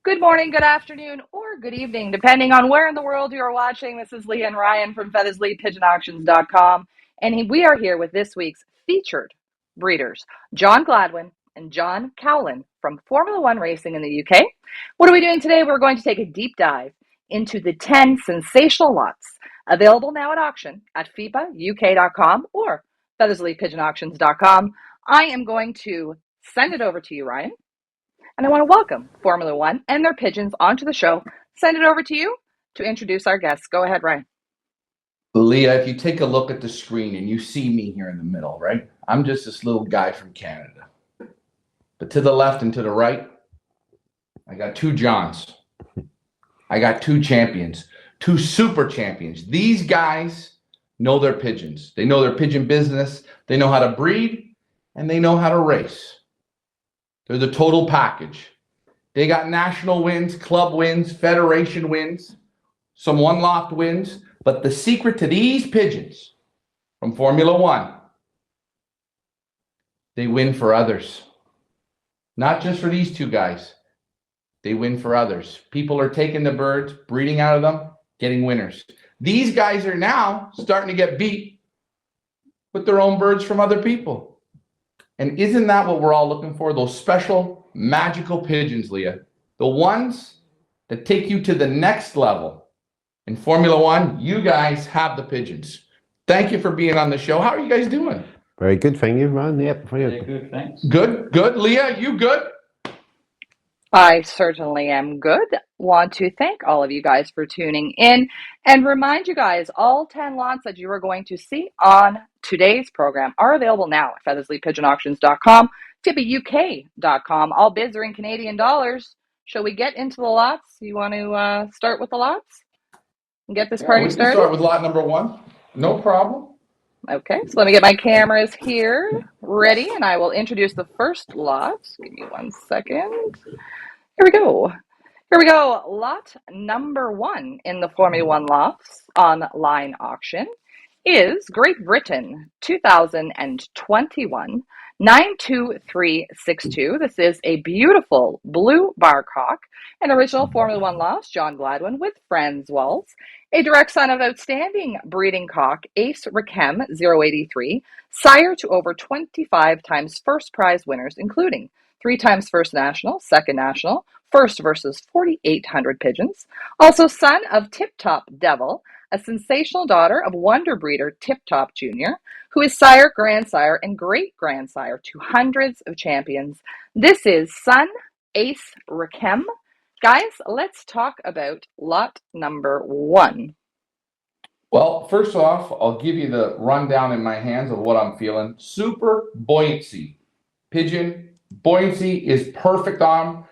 Good morning, good afternoon, or good evening, depending on where in the world you are watching. This is Leah and Ryan from FeathersLeePigeonAuctions.com, and we are here with this week's featured breeders, John Gladwin and John Cowlin from Formula One Racing in the UK. What are we doing today? We're going to take a deep dive into the 10 sensational lots available now at auction at FIPAUK.com or FeathersLeePigeonAuctions.com. I am going to send it over to you, Ryan. And I want to welcome Formula One and their pigeons onto the show. Send it over to you to introduce our guests. Go ahead, Ryan. Leah, if you take a look at the screen and you see me here in the middle, right? I'm just this little guy from Canada. But to the left and to the right, I got two Johns. I got two champions, two super champions. These guys know their pigeons. They know their pigeon business. They know how to breed, and they know how to race. They're the total package. They got national wins, club wins, federation wins, some one-loft wins. But the secret to these pigeons from Formula One, they win for others. Not just for these two guys. They win for others. People are taking the birds, breeding out of them, getting winners. These guys are now starting to get beat with their own birds from other people. And isn't that what we're all looking for? Those special, magical pigeons, Leah. The ones that take you to the next level. In Formula One, you guys have the pigeons. Thank you for being on the show. How are you guys doing? Very good, thank you, Ryan. Yep, very good, thanks. Good, good. Leah, you good? I certainly am good. Want to thank all of you guys for tuning in and remind you guys all 10 lots that you are going to see on today's program are available now at FeathersLeePigeonAuctions.com, FIPAUK.com. All bids are in Canadian dollars. Shall we get into the lots? You want to start with the lots and get this party started? We can start with lot number one. No problem. Okay, so let me get my cameras here ready, and I will introduce the first lot. Give me 1 second. Here we go. Here we go. Lot number one in the Formula One lots online auction is Great Britain 2021 92362. This is a beautiful blue barcock, an original Formula One loss, John Gladwin with Franz Walls, a direct son of outstanding breeding cock Ace Rakem 083, sire to over 25 times first prize winners, including 3 times first national, second national, first versus 4,800 pigeons. Also son of Tip Top Devil, a sensational daughter of wonder breeder Tip Top Jr., who is sire, grandsire, and great-grandsire to hundreds of champions. This is son Ace Rakem. Guys, let's talk about lot number one. Well, first off, I'll give you the rundown in my hands of what I'm feeling. Super buoyancy. Pigeon buoyancy is perfect on him.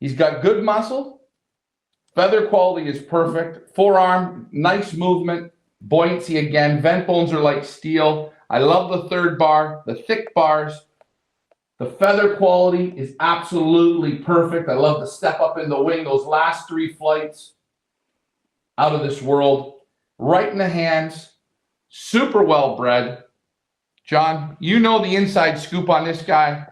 He's got good muscle. Feather quality is perfect. Forearm, nice movement. Buoyancy again. Vent bones are like steel. I love the third bar, the thick bars. The feather quality is absolutely perfect. I love the step up in the wing. Those last 3 flights, out of this world. Right in the hands. Super well bred. John, you know the inside scoop on this guy.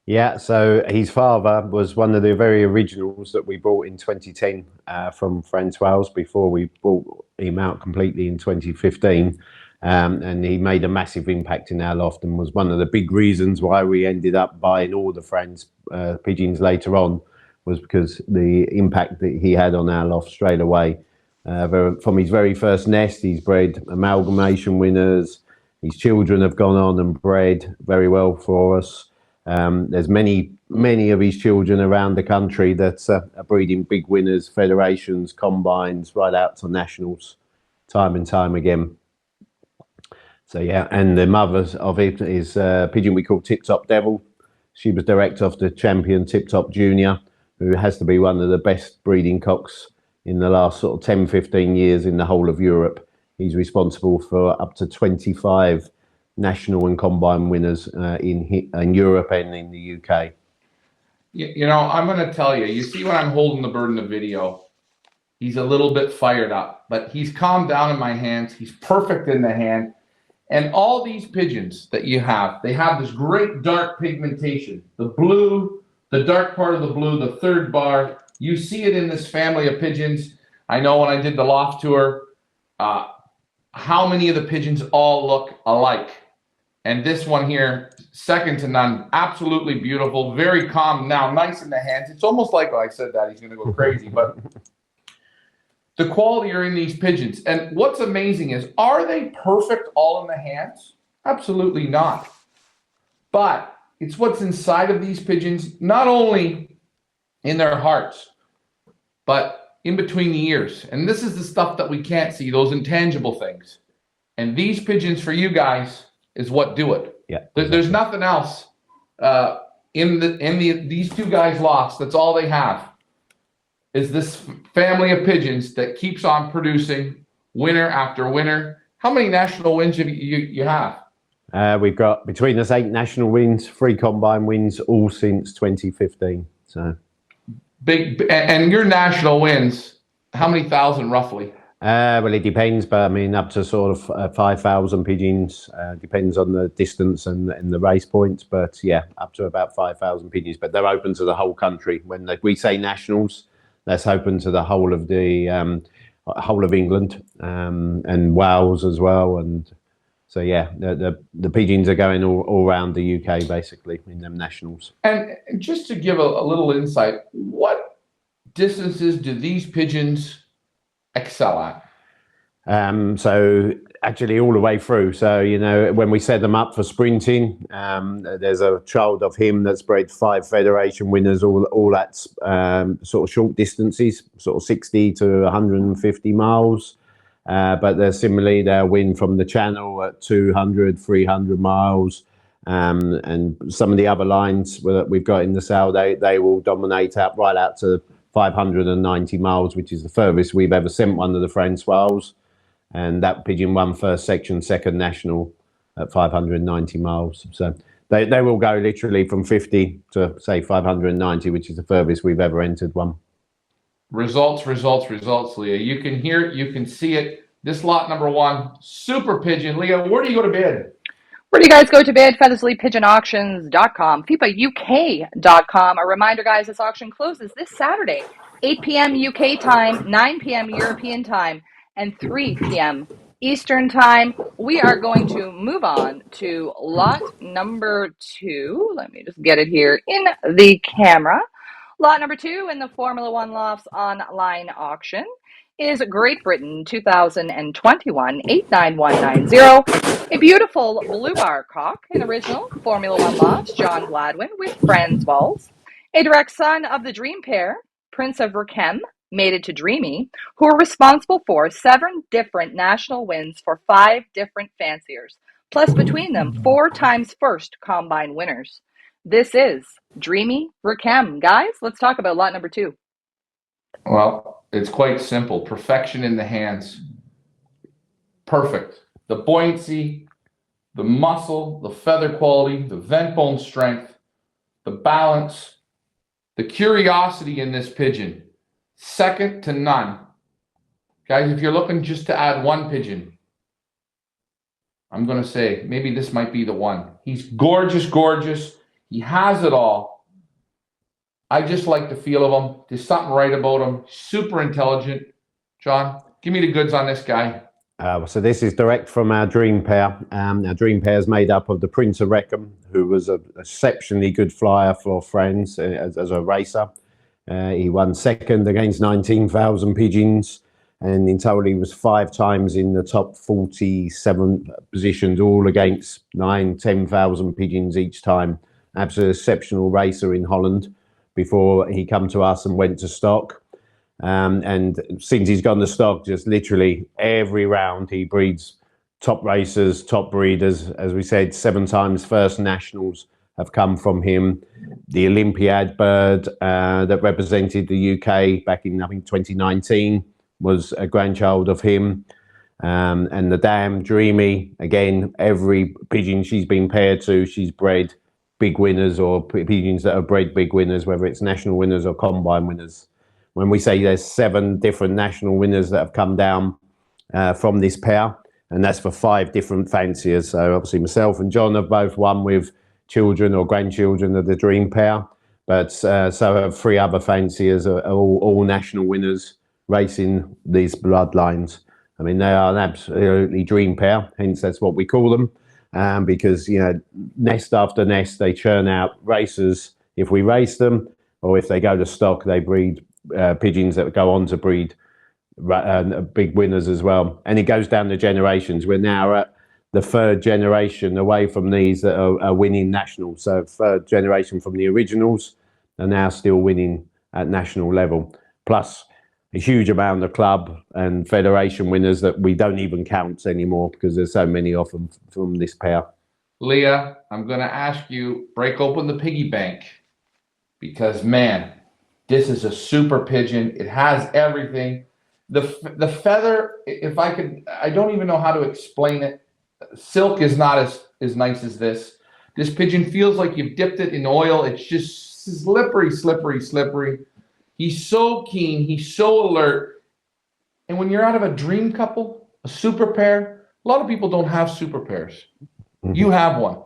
Yeah, so his father was one of the very originals that we brought in 2010 from Francois before we brought him out completely in 2015. And he made a massive impact in our loft and was one of the big reasons why we ended up buying all the Franz pigeons later on, was because the impact that he had on our loft straight away. From his very first nest, he's bred amalgamation winners. His children have gone on and bred very well for us. There's many of his children around the country that are breeding big winners, federations, combines, right out to nationals, time and time again. So yeah, and the mother of it is a pigeon we call Tip Top Devil. She was director of the champion Tip Top Junior, who has to be one of the best breeding cocks in the last sort of 10, 15 years in the whole of Europe. He's responsible for up to 25 national and combine winners in Europe and in the UK. You know, I'm going to tell you, you see when I'm holding the bird in the video, he's a little bit fired up, but he's calmed down in my hands. He's perfect in the hand. And all these pigeons that you have, they have this great dark pigmentation. The blue, the dark part of the blue, the third bar, you see it in this family of pigeons. I know when I did the loft tour, how many of the pigeons all look alike. And this one here, second to none, absolutely beautiful, very calm now, nice in the hands. It's almost like, oh, I said that, he's going to go crazy, but the quality are in these pigeons. And what's amazing is, are they perfect all in the hands? Absolutely not. But it's what's inside of these pigeons, not only in their hearts, but in between the ears. And this is the stuff that we can't see, those intangible things. And these pigeons for you guys is what do it. Yeah. There's nothing else these two guys lost. That's all they have. Is this family of pigeons that keeps on producing winner after winner. How many national wins have you have? We've got between us 8 national wins, 3 combine wins, all since 2015. So big. And your national wins, how many thousand roughly? Well, it depends, but I mean up to sort of 5,000 pigeons. Depends on the distance and the race points, but yeah, up to about 5,000 pigeons. But they're open to the whole country. When we say nationals, that's open to the whole of the whole of England and Wales as well. And so yeah, the pigeons are going all around the UK basically in them nationals. And just to give a little insight, what distances do these pigeons excel at? So actually all the way through. So, you know, when we set them up for sprinting, there's a child of him that's bred 5 federation winners, all at sort of short distances, sort of 60 to 150 miles. But similarly, they'll win from the Channel at 200, 300 miles. And some of the other lines that we've got in the sale, they will dominate right out to 590 miles, which is the furthest we've ever sent one of the Francois. And that pigeon won first section, second national at 590 miles. So they will go literally from 50 to say 590, which is the furthest we've ever entered one. Results, Leah. You can hear it, you can see it. This lot number 1, super pigeon. Leah, where do you go to bid? Where do you guys go to bid? FeathersleyPigeonAuctions.com, FIPAUK.com. A reminder, guys, this auction closes this Saturday, 8 p.m. UK time, 9 p.m. European time, and 3 p.m. Eastern time. We are going to move on to lot number 2. Let me just get it here in the camera. Lot number 2 in the Formula One Lofts online auction is Great Britain 2021 89190. A beautiful blue bar cock, an original Formula One Lofts, John Gladwin with Franz Walls. A direct son of the dream pair, Prince of Rakem, mated to Dreamy, who are responsible for 7 different national wins for 5 different fanciers, plus between them 4 times first combine winners. This is Dreamy Rakem. Guys, let's talk about lot number 2. Well, it's quite simple. Perfection in the hands. Perfect. The buoyancy, the muscle, the feather quality, the vent bone strength, the balance, the curiosity in this pigeon. Second to none. Guys, if you're looking just to add one pigeon, I'm going to say maybe this might be the one. He's gorgeous, gorgeous. He has it all. I just like the feel of him. There's something right about him. Super intelligent. John, give me the goods on this guy. So this is direct from our dream pair. Our dream pair is made up of the Prince of Wreckham, who was an exceptionally good flyer for Friends as a racer. He won second against 19,000 pigeons, and in total he was 5 times in the top 47 positions, all against 9,000 to 10,000 pigeons each time. absolutely exceptional racer in Holland before he come to us and went to stock. And since he's gone to stock, just literally every round he breeds top racers, top breeders. As we said, 7 times first nationals have come from him. The Olympiad bird that represented the UK back in, I think, 2019 was a grandchild of him. And the Dam, Dreamy, again, every pigeon she's been paired to, she's bred big winners, or pigeons that have bred big winners, whether it's national winners or combine winners. When we say there's 7 different national winners that have come down from this pair, and that's for 5 different fanciers. So obviously myself and John have both won with children or grandchildren of the Dream pair, but so have 3 other fanciers, are all national winners racing these bloodlines. I mean, they are an absolutely dream pair, hence that's what we call them, because, you know, nest after nest, they churn out racers if we race them, or if they go to stock, they breed pigeons that go on to breed big winners as well. And it goes down the generations. We're now at the 3rd generation away from these that are winning nationals. So 3rd generation from the originals are now still winning at national level. Plus a huge amount of club and federation winners that we don't even count anymore because there's so many of them from this pair. Leah, I'm going to ask you, break open the piggy bank, because, man, this is a super pigeon. It has everything. The feather, if I could, I don't even know how to explain it. Silk is not as nice as this. This pigeon feels like you've dipped it in oil. It's just slippery, slippery, slippery. He's so keen. He's so alert. And when you're out of a dream couple, a super pair, a lot of people don't have super pairs. Mm-hmm. You have one.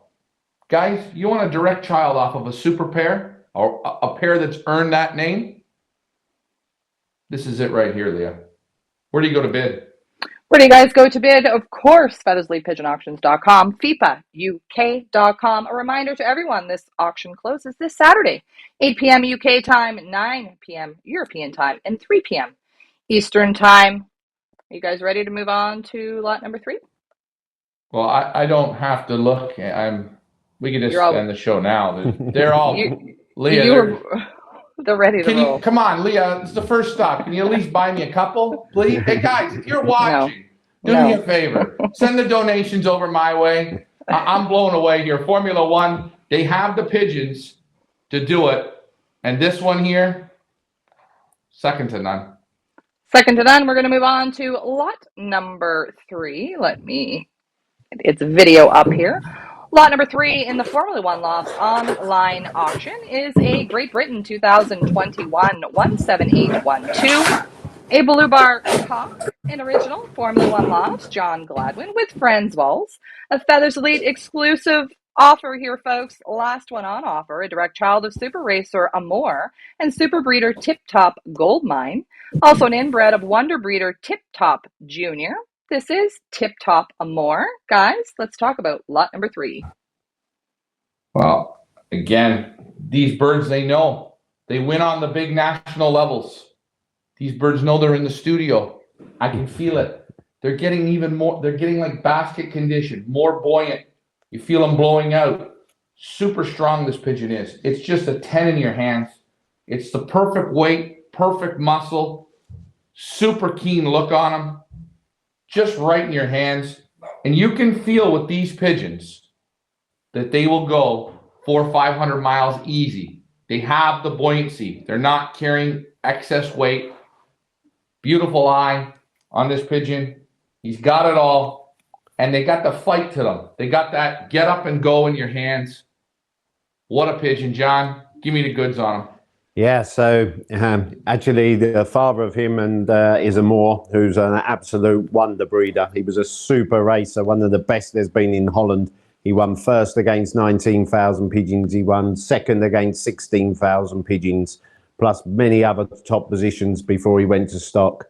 Guys, you want a direct child off of a super pair, or a pair that's earned that name? This is it right here, Leah. Where do you go to bid? Where do you guys go to bid? Of course, feathersleepigeonauctions.com, FIPAUK.com. A reminder to everyone, this auction closes this Saturday, 8 p.m. UK time, 9 p.m. European time, and 3 p.m. Eastern time. Are you guys ready to move on to lot number 3? Well, I don't have to look. We can just end the show now. They're all Leah. They're ready to roll. Come on, Leah. It's the first stop. Can you at least buy me a couple, please? Hey, guys, if you're watching, do me a favor. Send the donations over my way. I'm blown away here. Formula One, they have the pigeons to do it. And this one here, second to none. Second to none. We're going to move on to lot number 3. It's video up here. Lot number 3 in the Formula One Lofts online auction is a Great Britain 2021 17812, a Blue Bar Cock, an original Formula One Lofts, John Gladwin with Friends Walls, a Feathers Elite exclusive offer here, folks. Last one on offer, a direct child of Super Racer Amore and Super Breeder Tip Top Goldmine, also an inbred of Wonder Breeder Tip Top Junior. This is Tip Top Amore. Guys, let's talk about lot number 3. Well, again, these birds, they know. They win on the big national levels. These birds know they're in the studio. I can feel it. They're getting even more, they're getting like basket condition, more buoyant. You feel them blowing out. Super strong this pigeon is. It's just a 10 in your hands. It's the perfect weight, perfect muscle, super keen look on them. Just right in your hands. And you can feel with these pigeons that they will go 400 or 500 miles easy. They have the buoyancy. They're not carrying excess weight. Beautiful eye on this pigeon. He's got it all. And they got the fight to them. They got that get up and go in your hands. What a pigeon, John. Give me the goods on him. Yeah, so actually the father of him and is Amore, who's an absolute wonder breeder. He was a super racer, one of the best there's been in Holland. He won first against 19,000 pigeons. He won second against 16,000 pigeons, plus many other top positions before he went to stock.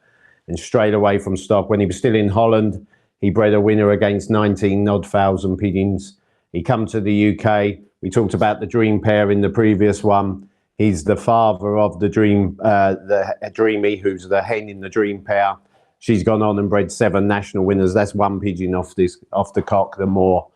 And straight away from stock, when he was still in Holland, he bred a winner against 19,000 pigeons. He come to the UK. We talked about the Dream pair in the previous one. He's the father of the Dreamy, who's the hen in the Dream pair. She's gone on and bred 7 national winners. That's one pigeon off the cock, the Moor.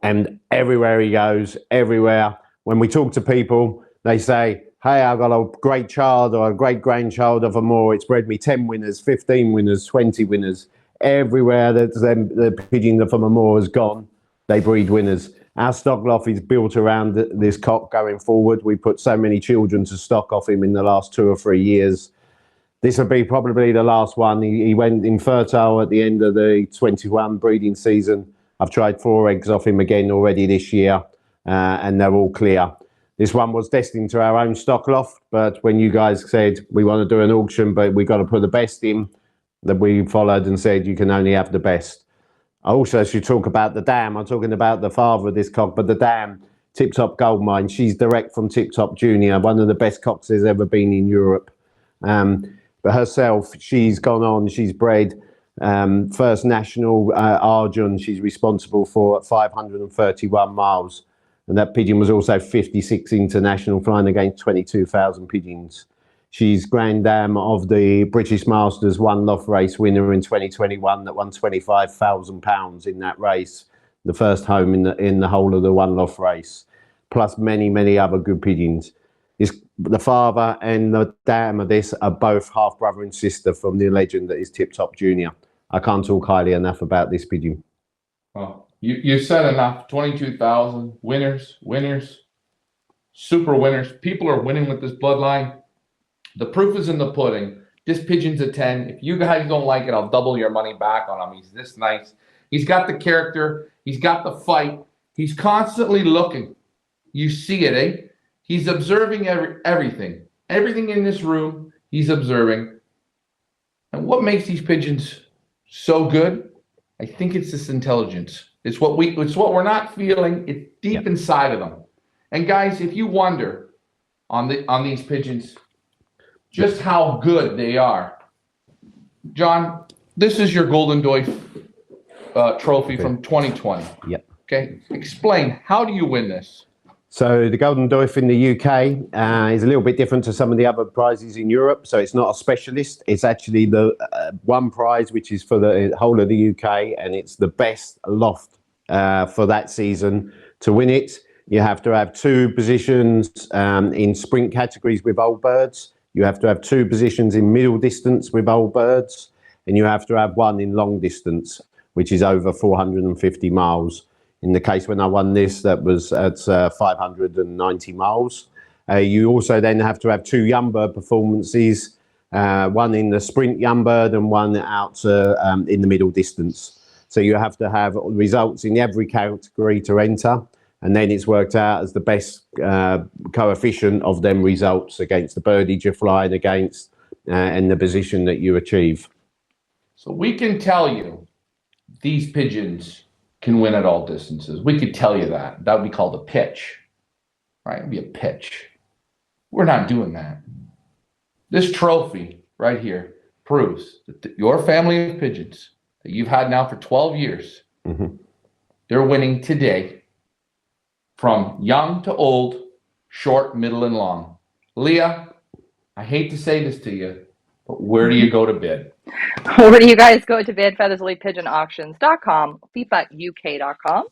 And everywhere he goes, everywhere, When we talk to people, they say, hey, I've got a great child or a great grandchild of a Moor. It's bred me 10 winners, 15 winners, 20 winners. Everywhere that the pigeon from a Moor has gone, they breed winners. Our stock loft is built around this cock going forward. We put so many children to stock off him in the last 2 or 3 years. This will be probably the last one. He went infertile at the end of the 21 breeding season. I've tried 4 eggs off him again already this year, and they're all clear. This one was destined to our own stock loft, but when you guys said we want to do an auction, but we got to put the best in, that we followed and said you can only have the best. I also should talk about the dam. I'm talking about the father of this cock, but the dam, Tip Top Gold Mine. She's direct from Tip Top Junior, one of the best cocks there's ever been in Europe. But herself, she's gone on, she's bred first national Arjun. She's responsible for 531 miles. And that pigeon was also 56 international, flying against 22,000 pigeons. She's Grand Dam of the British Masters one loft race winner in 2021 that won £25,000 in that race, the first home in the whole of the one loft race, plus many, many other good pigeons. The father and the dam of this are both half brother and sister from the legend that is Tip Top Junior. I can't talk highly enough about this pigeon. Well, you said enough. 22,000 winners, super winners. People are winning with this bloodline. The proof is in the pudding. This pigeon's a 10. If you guys don't like it, I'll double your money back on him. He's this nice. He's got the character. He's got the fight. He's constantly looking. You see it, eh? He's observing everything. Everything in this room, he's observing. And what makes these pigeons so good? I think it's this intelligence. It's what we're not feeling. It's deep inside of them. And guys, if you wonder on these pigeons just how good they are, John, this is your Golden Doif trophy from 2020. Yep. Okay. Explain, how do you win this? So the Golden Doif in the UK is a little bit different to some of the other prizes in Europe. So it's not a specialist. It's actually the one prize which is for the whole of the UK, and it's the best loft for that season. To win it, you have to have 2 positions in sprint categories with old birds. You have to have 2 positions in middle distance with old birds, and you have to have 1 in long distance, which is over 450 miles. In the case when I won this, that was at 590 miles. You also then have to have 2 young bird performances, 1 in the sprint young bird and 1 out in the middle distance. So you have to have results in every category to enter, and then it's worked out as the best coefficient of them results against the birdage you're flying against and the position that you achieve. So we can tell you these pigeons can win at all distances. We could tell you that. That would be called a pitch, right? It'd be a pitch. We're not doing that. This trophy right here proves that your family of pigeons that you've had now for 12 years, they're winning today from young to old, short, middle, and long. Leah, I hate to say this to you, but where do you go to bid? Where do you guys go to bid? feathersleypigeonauctions.com, FIFAUK.com.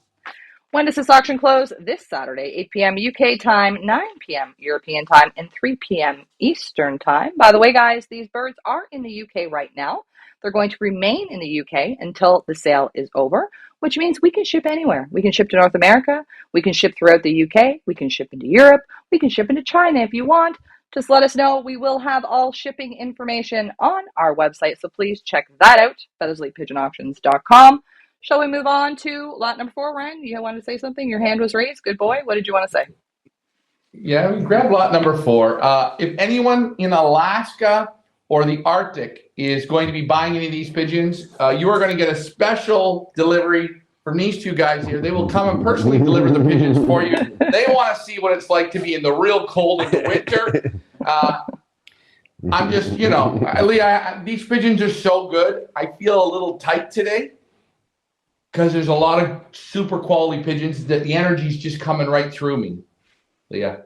When does this auction close? This Saturday, 8 p.m. UK time, 9 p.m. European time, and 3 p.m. Eastern time. By the way, guys, these birds are in the UK right now. They're going to remain in the UK until the sale is over, which means we can ship anywhere. We can ship to North America. We can ship throughout the UK. We can ship into Europe. We can ship into China if you want. Just let us know. We will have all shipping information on our website, so please check that out, feathersleypigeonauctions.com. Shall we move on to lot number 4, Ryan? You wanted to say something? Your hand was raised. Good boy. What did you want to say? Yeah, we grab lot number 4. If anyone in Alaska or the Arctic is going to be buying any of these pigeons, you are going to get a special delivery from these 2 guys here. They will come and personally deliver the pigeons for you. They want to see what it's like to be in the real cold in the winter. I'm just, Leah, these pigeons are so good. I feel a little tight today because there's a lot of super quality pigeons that the energy is just coming right through me. Leah.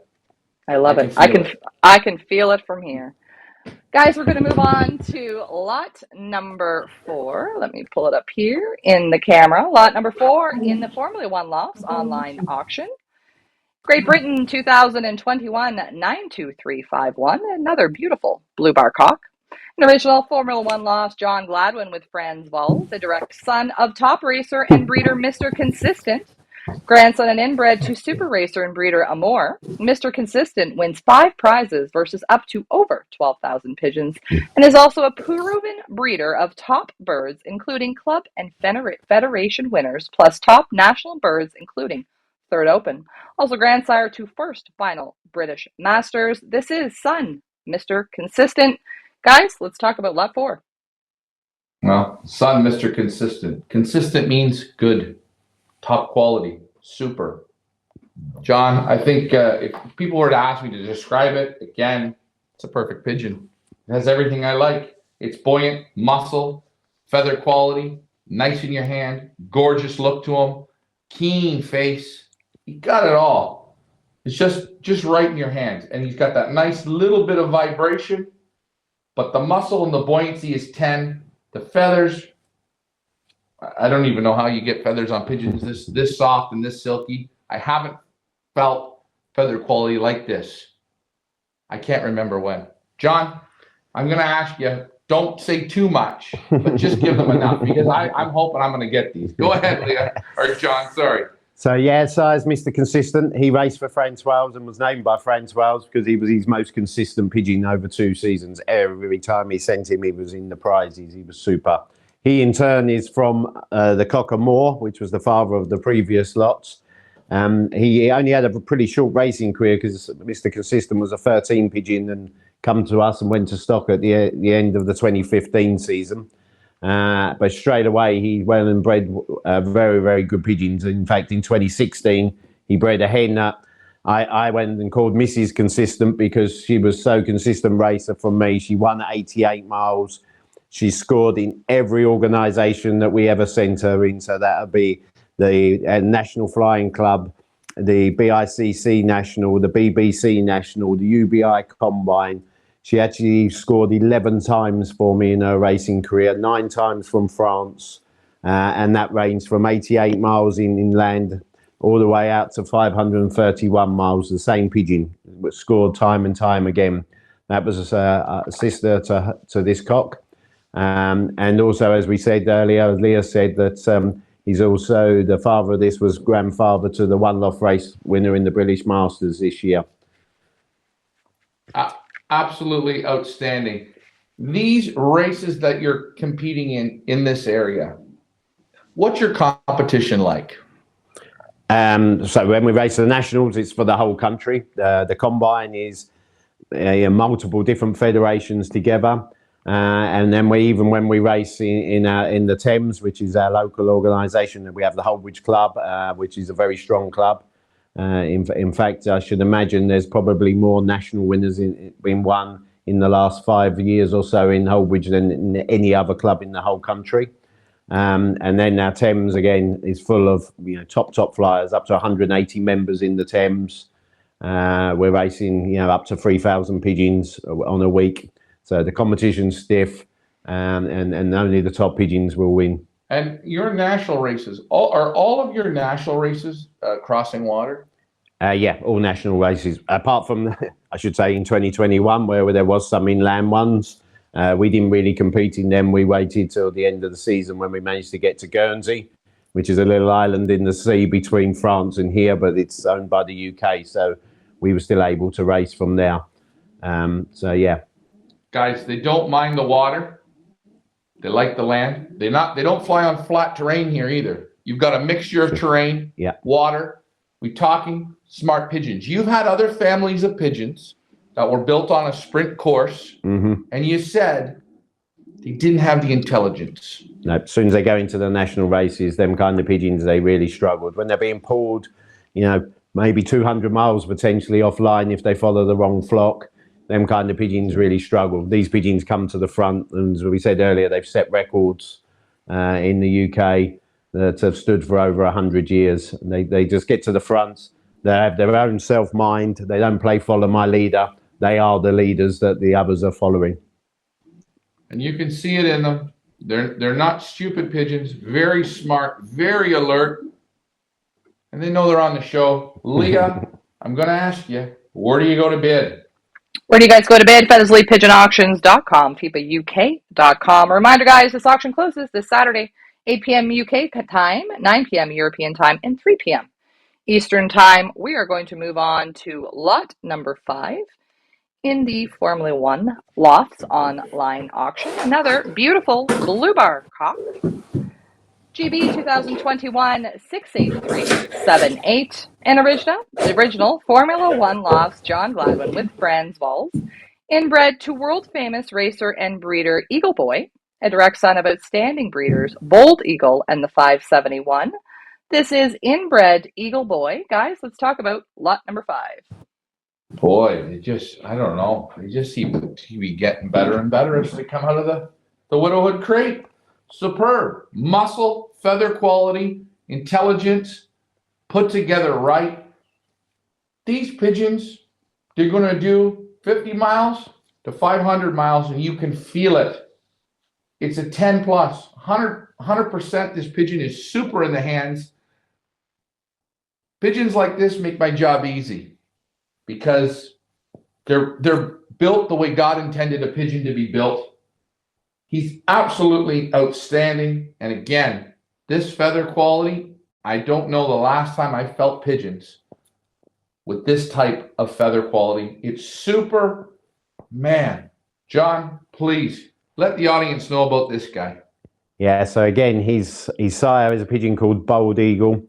I love it. I can feel it from here. Guys, we're going to move on to lot number 4. Let me pull it up here in the camera. Lot number 4 in the Formula One Lofts online auction. Great Britain 2021 92351, another beautiful blue bar cock. An original Formula One loss, John Gladwin with Franz Walls, a direct son of top racer and breeder Mr. Consistent. Grandson and inbred to super racer and breeder Amore, Mr. Consistent wins 5 prizes versus up to over 12,000 pigeons and is also a proven breeder of top birds, including club and federation winners, plus top national birds, including Third Open. Also grandsire to first final British Masters. This is son, Mr. Consistent. Guys, let's talk about lot 4. Well, son, Mr. Consistent. Consistent means good, top quality, super. John, I think if people were to ask me to describe it, again, it's a perfect pigeon. It has everything I like. It's buoyant, muscle, feather quality, nice in your hand, gorgeous look to him, keen face. He got it all. It's just right in your hands. And he's got that nice little bit of vibration, but the muscle and the buoyancy is 10. The feathers, I don't even know how you get feathers on pigeons this soft and this silky. I haven't felt feather quality like this. I can't remember when. John, I'm going to ask you, don't say too much, but just give them enough, because I'm hoping I'm going to get these. Go ahead, Leah, or John, sorry. So yeah, size Mr. Consistent. He raced for Franz Wales and was named by Franz Wales because he was his most consistent pigeon over 2 seasons. Every time he sent him, he was in the prizes. He was super. He in turn is from the Cocker Moore, which was the father of the previous lots. He only had a pretty short racing career because Mr. Consistent was a 13 pigeon and come to us and went to stock at the end of the 2015 season. But straight away, he went and bred very, very good pigeons. In fact, in 2016, he bred a hen that I went and called Mrs. Consistent because she was so consistent racer from me. She won 88 miles. She scored in every organisation that we ever sent her in. So that would be the National Flying Club, the BICC National, the BBC National, the UBI Combine. She actually scored 11 times for me in her racing career, 9 times from France. And that ranged from 88 miles inland all the way out to 531 miles. The same pigeon scored time and time again. That was a sister to this cock. And also, as we said earlier, Leah said that he's also the father of this, was grandfather to the one-off race winner in the British Masters this year. Absolutely outstanding. These races that you're competing in this area, what's your competition like? So when we race the nationals, it's for the whole country. The combine is multiple different federations together. And then when we race in the Thames, which is our local organisation, we have the Holbridge Club, which is a very strong club. In fact, I should imagine there's probably more national winners in one in the last 5 years or so in Holbridge than in any other club in the whole country. And then our Thames again is full of top flyers, up to 180 members in the Thames. We're racing up to 3,000 pigeons on a week. So the competition's stiff, and only the top pigeons will win. And your national races, are all of your national races crossing water? Yeah, all national races, apart from, I should say, in 2021, where there was some inland ones. We didn't really compete in them. We waited till the end of the season when we managed to get to Guernsey, which is a little island in the sea between France and here, but it's owned by the UK. So we were still able to race from there. So, yeah. Guys, they don't mind the water. They like the land. They don't fly on flat terrain here either. You've got a mixture of terrain, water. We're talking smart pigeons. You've had other families of pigeons that were built on a sprint course, and you said they didn't have the intelligence. No, as soon as they go into the national races, them kind of pigeons, they really struggled. When they're being pulled, maybe 200 miles potentially offline if they follow the wrong flock, them kind of pigeons really struggle. These pigeons come to the front, and as we said earlier, they've set records in the UK that have stood for over 100 years. They just get to the front. They have their own self-mind. They don't play follow my leader. They are the leaders that the others are following. And you can see it in them. They're not stupid pigeons. Very smart, very alert. And they know they're on the show. Leah, I'm going to ask you, where do you go to bid? Where do you guys go to bid? FeathersleyPigeonAuctions.com, FIPAUK.com. A reminder, guys, this auction closes this Saturday, 8 p.m. UK time, 9 p.m. European time, and 3 p.m. Eastern time. We are going to move on to lot number 5 in the Formula One Lofts online auction. Another beautiful blue bar cock. GB 2021 68378. An original Formula One Lofts John Gladwin with Franz Walls. Inbred to world famous racer and breeder Eagle Boy, a direct son of outstanding breeders Bold Eagle and the 571. This is inbred Eagle Boy. Guys, let's talk about lot number 5. Boy, I don't know. They just seem to be getting better and better as they come out of the widowhood crate. Superb. Muscle, feather quality, intelligence, put together right. These pigeons, they're going to do 50 miles to 500 miles, and you can feel it. It's a 10 plus. 100% this pigeon is super in the hands. Pigeons like this make my job easy because they're built the way God intended a pigeon to be built. He's absolutely outstanding. And again, this feather quality, I don't know the last time I felt pigeons with this type of feather quality. It's super, man. John, please let the audience know about this guy. Yeah, so again, his sire is a pigeon called Bold Eagle.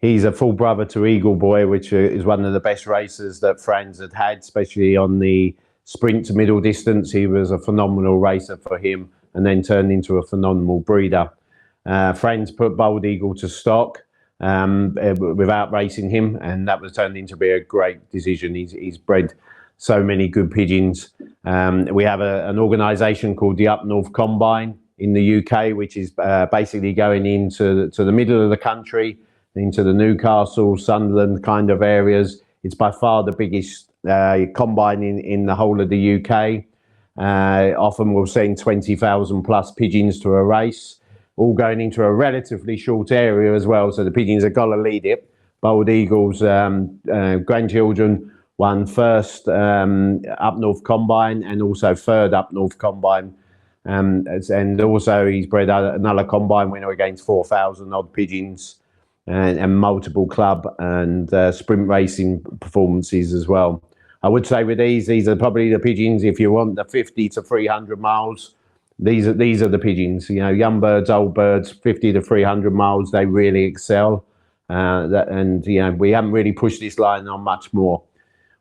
He's a full brother to Eagle Boy, which is one of the best racers that Franz had, especially on the sprint to middle distance. He was a phenomenal racer for him and then turned into a phenomenal breeder. Franz put Bold Eagle to stock without racing him, and that was turned into be a great decision. He's bred so many good pigeons. We have an organisation called the Up North Combine in the UK, which is basically going into the middle of the country, into the Newcastle, Sunderland kind of areas. It's by far the biggest combine in the whole of the UK. Often we'll send 20,000 plus pigeons to a race, all going into a relatively short area as well. So the pigeons have got to lead it. Bold Eagle's grandchildren won first Up North Combine and also third Up North Combine. And also he's bred another combine winner against 4,000 odd pigeons. And multiple club and sprint racing performances as well. I would say with these are probably the pigeons. If you want the 50 to 300 miles, these are the pigeons. You know, young birds, old birds, 50 to 300 miles, they really excel. And you know, we haven't really pushed this line on much more.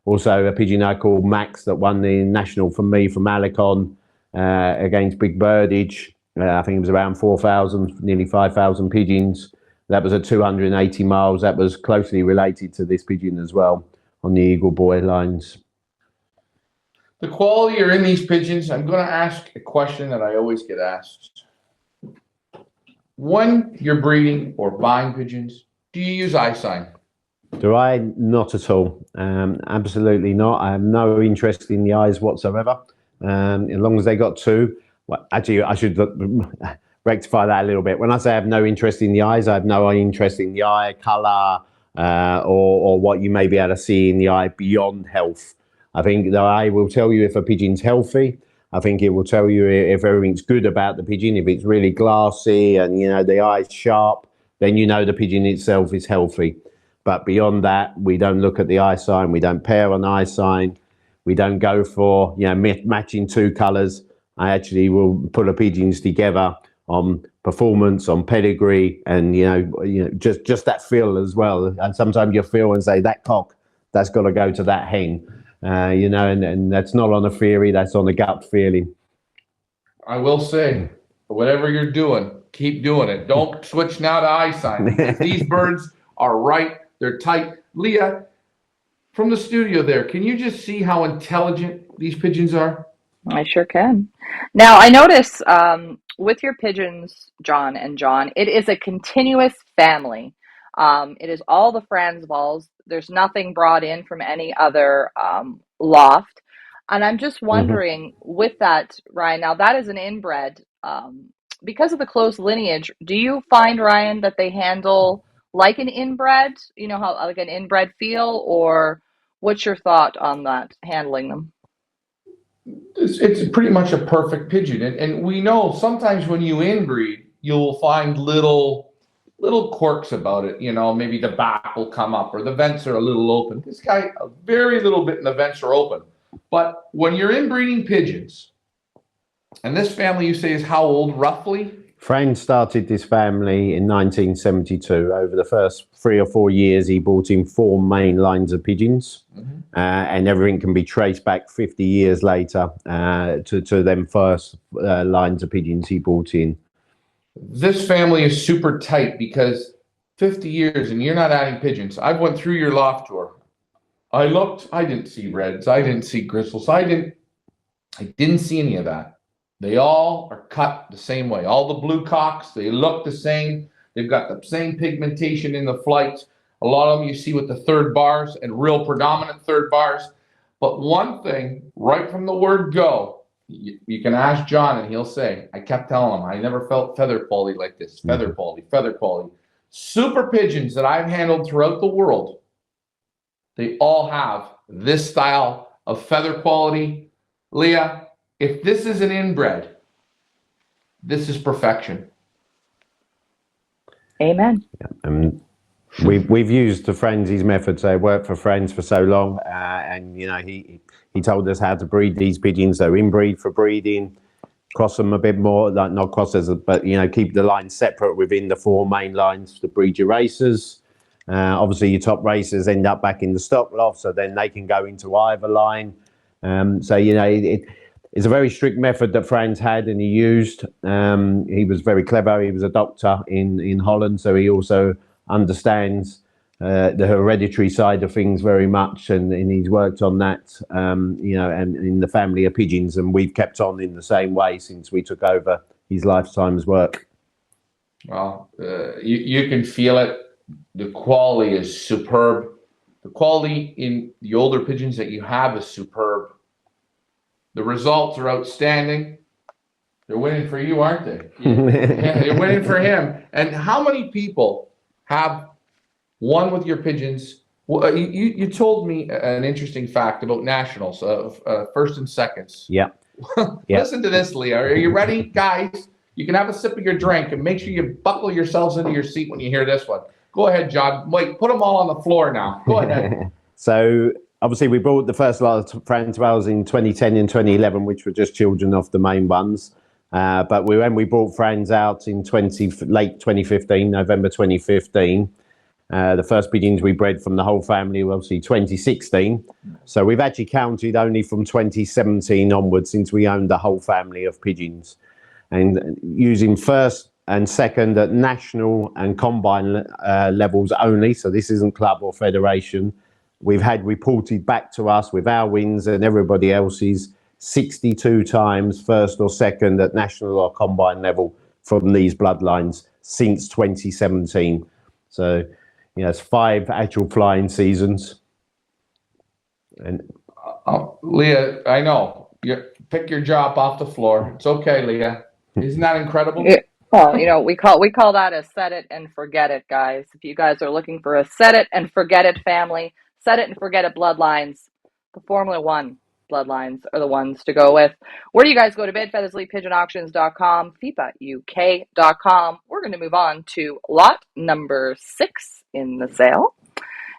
Also, a pigeon I called Max that won the national from Alicon against Big Birdage. I think it was around 4,000, nearly 5,000 pigeons. That was at 280 miles. That was closely related to this pigeon as well on the Eagle Boy lines. The quality are in these pigeons. I'm going to ask a question that I always get asked. When you're breeding or buying pigeons, do you use eye sign? Do I? Not at all. Absolutely not. I have no interest in the eyes whatsoever. As long as they got two. Well, actually, I should rectify that a little bit. When I say I have no interest in the eyes, I have no interest in the eye colour or what you may be able to see in the eye beyond health. I think the eye will tell you if a pigeon's healthy. I think it will tell you if everything's good about the pigeon. If it's really glassy and, you know, the eye's sharp, then you know the pigeon itself is healthy. But beyond that, we don't look at the eye sign. We don't pair an eye sign. We don't go for, you know, matching two colours. I actually will put the pigeons together on performance, on pedigree, and you know, just that feel as well. And sometimes you feel and say that cock, that's got to go to that hen, you know, and that's not on a theory, that's on a gut feeling. I will say, whatever you're doing, keep doing it. Don't switch now to eye sign. These birds are right, they're tight. Leah, from the studio there, can you just see how intelligent these pigeons are? I sure can. Now, I notice with your pigeons, John and John, it is a continuous family. It is all the Franz balls. There's nothing brought in from any other loft. And I'm just wondering with that, Ryan, now that is an inbred. Because of the close lineage, do you find, Ryan, that they handle like an inbred? You know how like an inbred feel, or what's your thought on that, handling them? It's pretty much a perfect pigeon, and we know sometimes when you inbreed, you'll find little quirks about it. You know, maybe the back will come up or the vents are a little open. This guy, a very little bit, and the vents are open. But when you're inbreeding pigeons, and this family you say is how old roughly? Fran started this family in 1972. Over the first 3 or 4 years, he brought in 4 main lines of pigeons, and everything can be traced back 50 years later to them first lines of pigeons he brought in. This family is super tight because 50 years and you're not adding pigeons. I went through your loft drawer. I looked, I didn't see reds, I didn't see gristles, I didn't see any of that. They all are cut the same way. All the blue cocks, they look the same. They've got the same pigmentation in the flights. A lot of them you see with the third bars and real predominant third bars. But one thing, right from the word go, you can ask John and he'll say, I kept telling him, I never felt feather quality like this. Feather quality, feather quality. Super pigeons that I've handled throughout the world, they all have this style of feather quality. Leah, if this is an inbred, this is perfection. Amen. We've used the Frenzy's method, so it worked for Friends for so long, and you know he told us how to breed these pigeons. So inbreed for breeding, cross them a bit more, like not crosses, but you know keep the lines separate within the 4 main lines to breed your racers. Obviously, your top racers end up back in the stock loft, so then they can go into either line. So you know it's a very strict method that Franz had and he used. He was very clever. He was a doctor in Holland, so he also understands the hereditary side of things very much, and he's worked on that, you know, and in the family of pigeons, and we've kept on in the same way since we took over his lifetime's work. Well, you can feel it. The quality is superb. The quality in the older pigeons that you have is superb. The results are outstanding. They're winning for you, aren't they? Yeah, they're winning for him. And how many people have won with your pigeons? Well, you told me an interesting fact about nationals, first and seconds. Yeah. Listen to this, Leah. Are you ready, guys? You can have a sip of your drink and make sure you buckle yourselves into your seat when you hear this one. Go ahead, John. Wait, put them all on the floor now. Go ahead. So obviously we brought the first lot of Franz Wells in 2010 and 2011, which were just children of the main ones. But when we brought Franz out in late 2015, November 2015, the first pigeons we bred from the whole family were obviously 2016. So we've actually counted only from 2017 onwards since we owned the whole family of pigeons. And using first and second at national and combine levels only, so this isn't club or federation, we've had reported back to us with our wins and everybody else's 62 times first or second at national or combine level from these bloodlines since 2017. So, you know, it's 5 actual flying seasons. And Leah, I know. Pick your jaw up off the floor. It's okay, Leah. Isn't that incredible? Well, you know, we call that a set it and forget it, guys. If you guys are looking for a set it and forget it family, set it and forget it bloodlines, the Formula One bloodlines are the ones to go with. Where do you guys go to bid? FeathersleepPigeonAuctions.com, FIPAUK.com. We're going to move on to lot number 6 in the sale.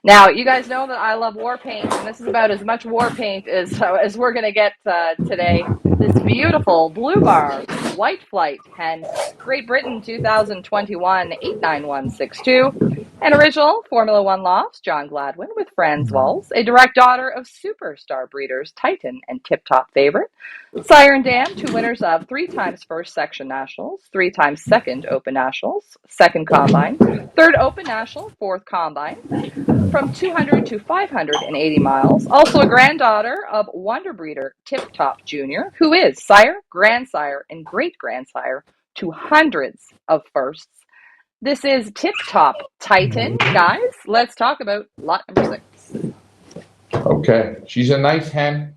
Now, you guys know that I love war paint, and this is about as much war paint as we're going to get today. This beautiful Blue Bar White Flight hen, Great Britain 2021 89162, an original Formula One lost, John Gladwin with Franz Walls, a direct daughter of superstar breeders Titan and Tip Top Favorite. Sire and Dam, 2 winners of 3 times first section nationals, 3 times second open nationals, second combine, third open national, 4th combine, from 200 to 580 miles. Also a granddaughter of wonder breeder Tip Top Jr., who is sire, grandsire, and great-grandsire to hundreds of firsts. This is Tip Top Titan. Guys, let's talk about lot number 6. Okay. She's a nice hen.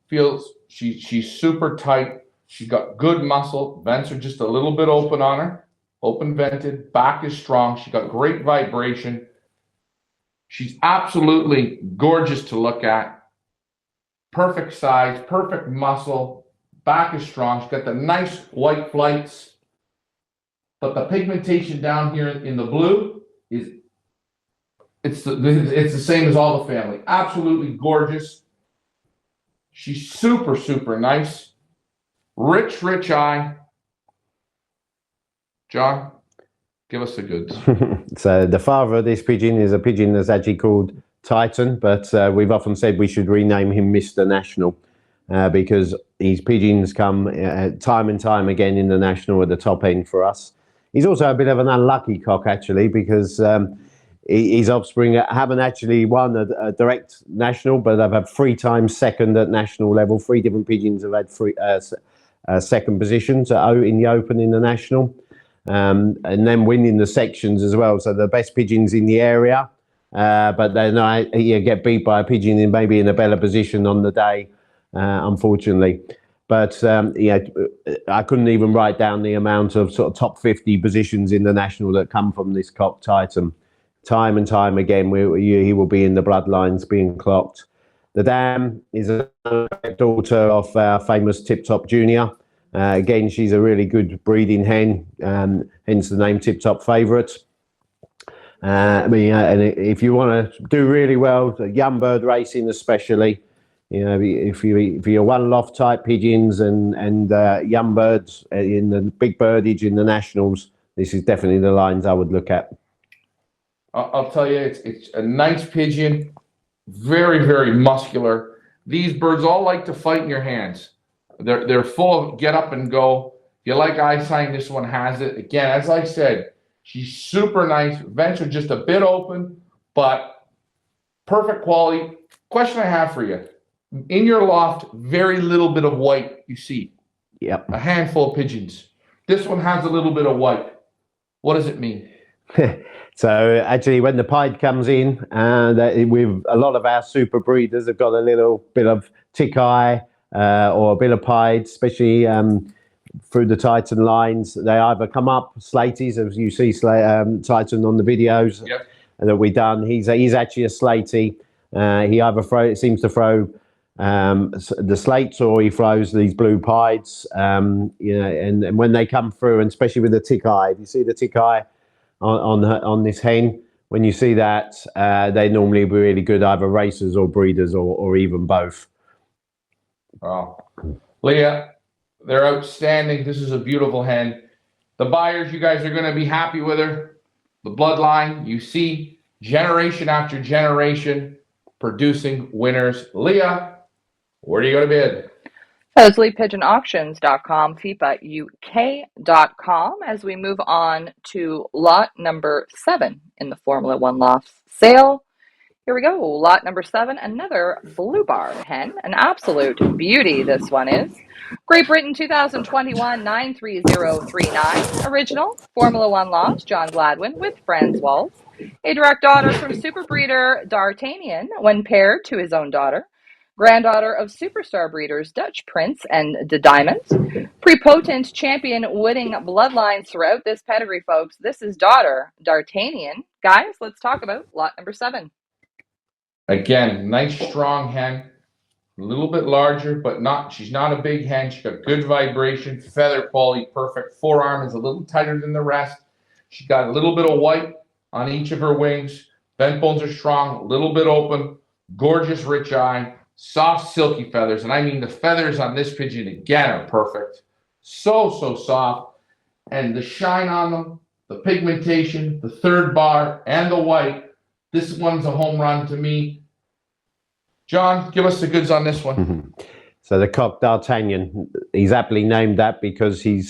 Feels she's super tight. She's got good muscle. Vents are just a little bit open on her. open vented, back is strong. She got great vibration. She's absolutely gorgeous to look at. Perfect size, perfect muscle, back is strong. She's got the nice white flights, but the pigmentation down here in the blue is it's the same as all the family. Absolutely gorgeous. She's super, super nice. Rich, rich eye. John, give us the goods. So the father of this pigeon is a pigeon that's actually called Titan, but we've often said we should rename him Mr. National because these pigeons come time and time again in the national at the top end for us. He's also a bit of an unlucky cock, actually, because his offspring haven't actually won a direct national, but they've had 3 times second at national level. 3 different pigeons have had second positions in the Open in the national. And then winning the sections as well. So the best pigeons in the area, but then you get beat by a pigeon in maybe in a better position on the day, unfortunately. But I couldn't even write down the amount of sort of top 50 positions in the national that come from this cock Titan. Time and time again, he will be in the bloodlines being clocked. The dam is a daughter of our famous Tip Top Junior. Again, she's a really good breeding hen, hence the name Tip Top Favourite. And if you want to do really well, young bird racing especially, if you're one loft type pigeons and young birds in the big birdage in the nationals, this is definitely the lines I would look at. I'll tell you, it's a nice pigeon, very, very muscular. These birds all like to fight in your hands. They're full of get up and go. If you like eye sign, this one has it. Again, as I said, she's super nice. Vents are just a bit open, but perfect quality. Question I have for you. In your loft, very little bit of white you see. Yep. A handful of pigeons. This one has a little bit of white. What does it mean? So actually, when the pied comes in, with a lot of our super breeders have got a little bit of tick eye or a bit of pied, especially through the Titan lines. They either come up slaties, as you see Titan on the videos that we've done. He's actually a slaty. He either seems to throw the slates or he throws these blue pieds. And when they come through, and especially with the tick eye, you see the tick eye on this hen. When you see that, they normally be really good, either racers or breeders or even both. Oh, Leah, they're outstanding. This is a beautiful hen. The buyers, you guys are going to be happy with her. The bloodline, you see, generation after generation, producing winners. Leah, where do you go to bid? LesliePigeonAuctions.com, FIPAUK.com, as we move on to lot number 7 in the Formula One Loft sale. Here we go. Lot number 7, another blue bar hen. An absolute beauty, this one is. Great Britain 2021 93039. Original Formula One Loft, John Gladwin with Franz Walls. A direct daughter from super breeder D'Artagnan when paired to his own daughter. Granddaughter of superstar breeders Dutch Prince and De Diamond. Prepotent champion winning bloodlines throughout this pedigree, folks. This is daughter D'Artagnan. Guys, let's talk about lot number 7. Again, nice strong hen, a little bit larger, but she's not a big hen. She's got good vibration, feather quality, perfect. Forearm is a little tighter than the rest. She's got a little bit of white on each of her wings. Vent bones are strong, a little bit open, gorgeous rich eye, soft silky feathers. And I mean the feathers on this pigeon again are perfect. So soft. And the shine on them, the pigmentation, the third bar, and the white. This one's a home run to me. John, give us the goods on this one. So the cock D'Artagnan, he's aptly named that because he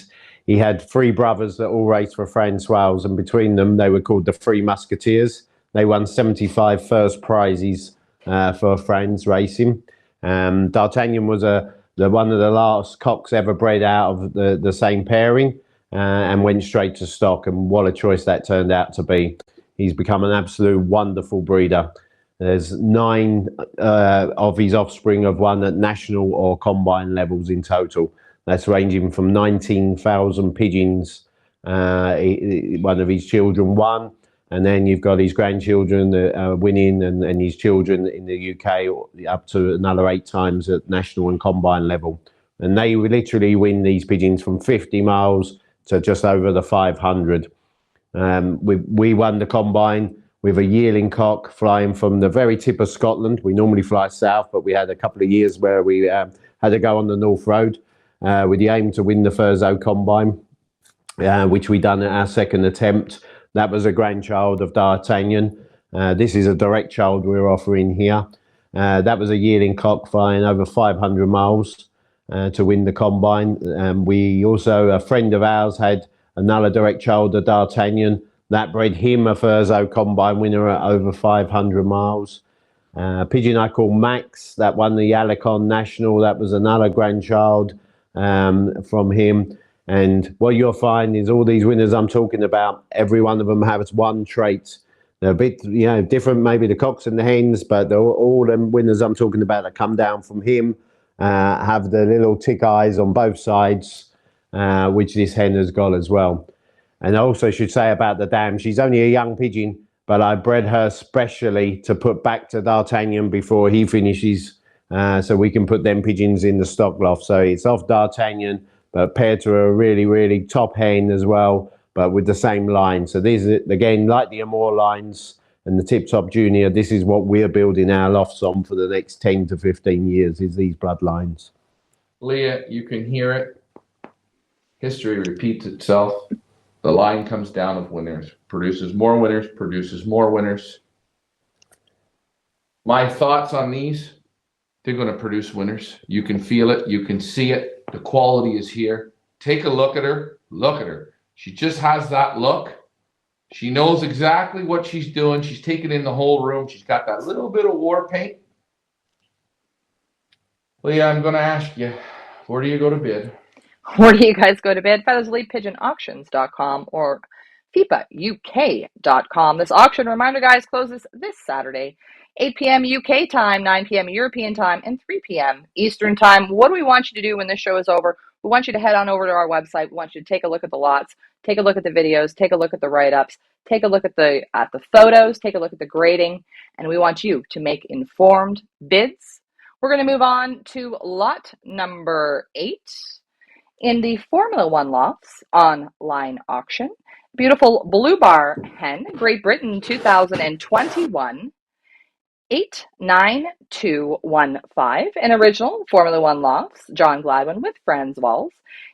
had 3 brothers that all raced for Francois, and between them they were called the 3 Musketeers. They won 75 first prizes for Franz racing. D'Artagnan was one of the last cocks ever bred out of the same pairing and went straight to stock, and what a choice that turned out to be. He's become an absolute wonderful breeder. There's 9 of his offspring have won at national or combine levels in total. That's ranging from 19,000 pigeons One of his children won. And then you've got his grandchildren winning, and his children in the UK up to another 8 times at national and combine level. And they literally win these pigeons from 50 miles to just over the 500. We won the combine with a yearling cock flying from the very tip of Scotland. We normally fly south, but we had a couple of years where we had to go on the North Road with the aim to win the Thurso combine, which we done at our second attempt. That was a grandchild of D'Artagnan. This is a direct child we're offering here. That was a yearling cock flying over 500 miles to win the combine. We also, a friend of ours had another direct child of D'Artagnan. That bred him a Thurso combine winner at over 500 miles. Pigeon I call Max, that won the Alicon National. That was another grandchild from him. And what you'll find is all these winners I'm talking about, every one of them has one trait. They're a bit, different, maybe the cocks and the hens, but all them winners I'm talking about that come down from him have the little tick eyes on both sides, which this hen has got as well. And I also should say about the dam, she's only a young pigeon, but I bred her specially to put back to D'Artagnan before he finishes, so we can put them pigeons in the stock loft. So it's off D'Artagnan, but paired to a really, really top hen as well, but with the same line. So these are, again, like the Amore lines and the Tip Top Junior, this is what we're building our lofts on for the next 10 to 15 years, is these bloodlines. Leah, you can hear it. History repeats itself. The line comes down of winners, produces more winners, produces more winners. My thoughts on these, they're going to produce winners. You can feel it. You can see it. The quality is here. Take a look at her. Look at her. She just has that look. She knows exactly what she's doing. She's taking in the whole room. She's got that little bit of war paint. Leah, I'm going to ask you, where do you go to bid? Where do you guys go to bid? FeathersLeapPigeonAuctions.com or FIPAUK.com. This auction, reminder guys, closes this Saturday, 8 p.m. UK time, 9 p.m. European time, and 3 p.m. Eastern time. What do we want you to do when this show is over? We want you to head on over to our website. We want you to take a look at the lots, take a look at the videos, take a look at the write-ups, take a look at the photos, take a look at the grading, and we want you to make informed bids. We're going to move on to lot number 8. In the Formula One lofts online auction, beautiful Blue Bar hen, Great Britain 2021, 89215. An original Formula One lofts, John Gladwin with Franz Walls,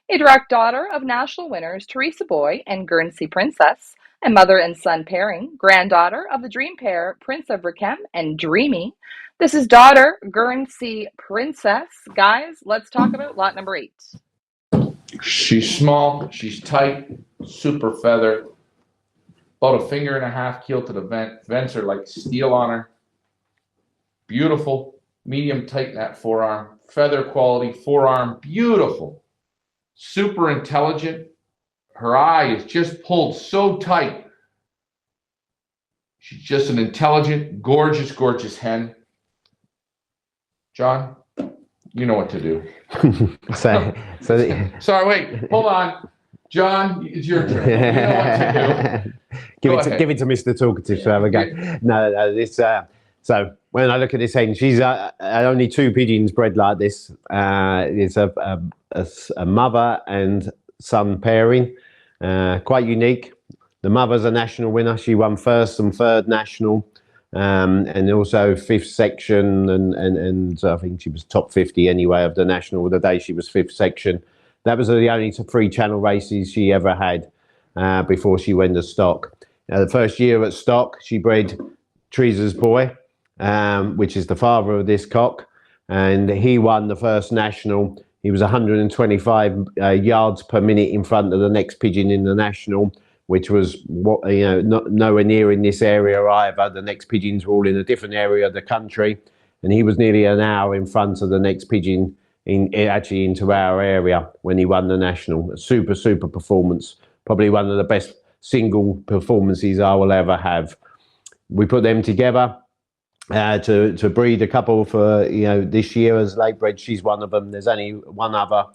a direct daughter of national winners Teresa Boy and Guernsey Princess, a mother and son pairing, granddaughter of the dream pair Prince of Rickham and Dreamy. This is daughter Guernsey Princess. Guys, let's talk about lot number 8. She's small, she's tight, super feather, about a finger and a half keel to the vent. Vents are like steel on her. Beautiful, medium tight in that forearm. Feather quality, forearm, beautiful. Super intelligent. Her eye is just pulled so tight. She's just an intelligent, gorgeous, gorgeous hen. John? You know what to do. Sorry, wait, hold on. John, it's your turn. You know what to do. Give it to Mr. Talkative to have a go. No, this. So when I look at this hen, she's only 2 pigeons bred like this. It's a mother and son pairing, quite unique. The mother's a national winner. She won 1st and 3rd national. And also 5th section, and I think she was top 50 anyway of the national the day she was 5th section. That was the only 3 channel races she ever had before she went to stock. The first year at stock, she bred Teresa's Boy, which is the father of this cock, and he won the 1st national. He was 125 yards per minute in front of the next pigeon in the national, which was nowhere near in this area either. The next pigeons were all in a different area of the country, and he was nearly an hour in front of the next pigeon actually into our area when he won the national. A super performance, probably one of the best single performances I will ever have. We put them together to breed a couple for this year as late bred. She's one of them. There's only one other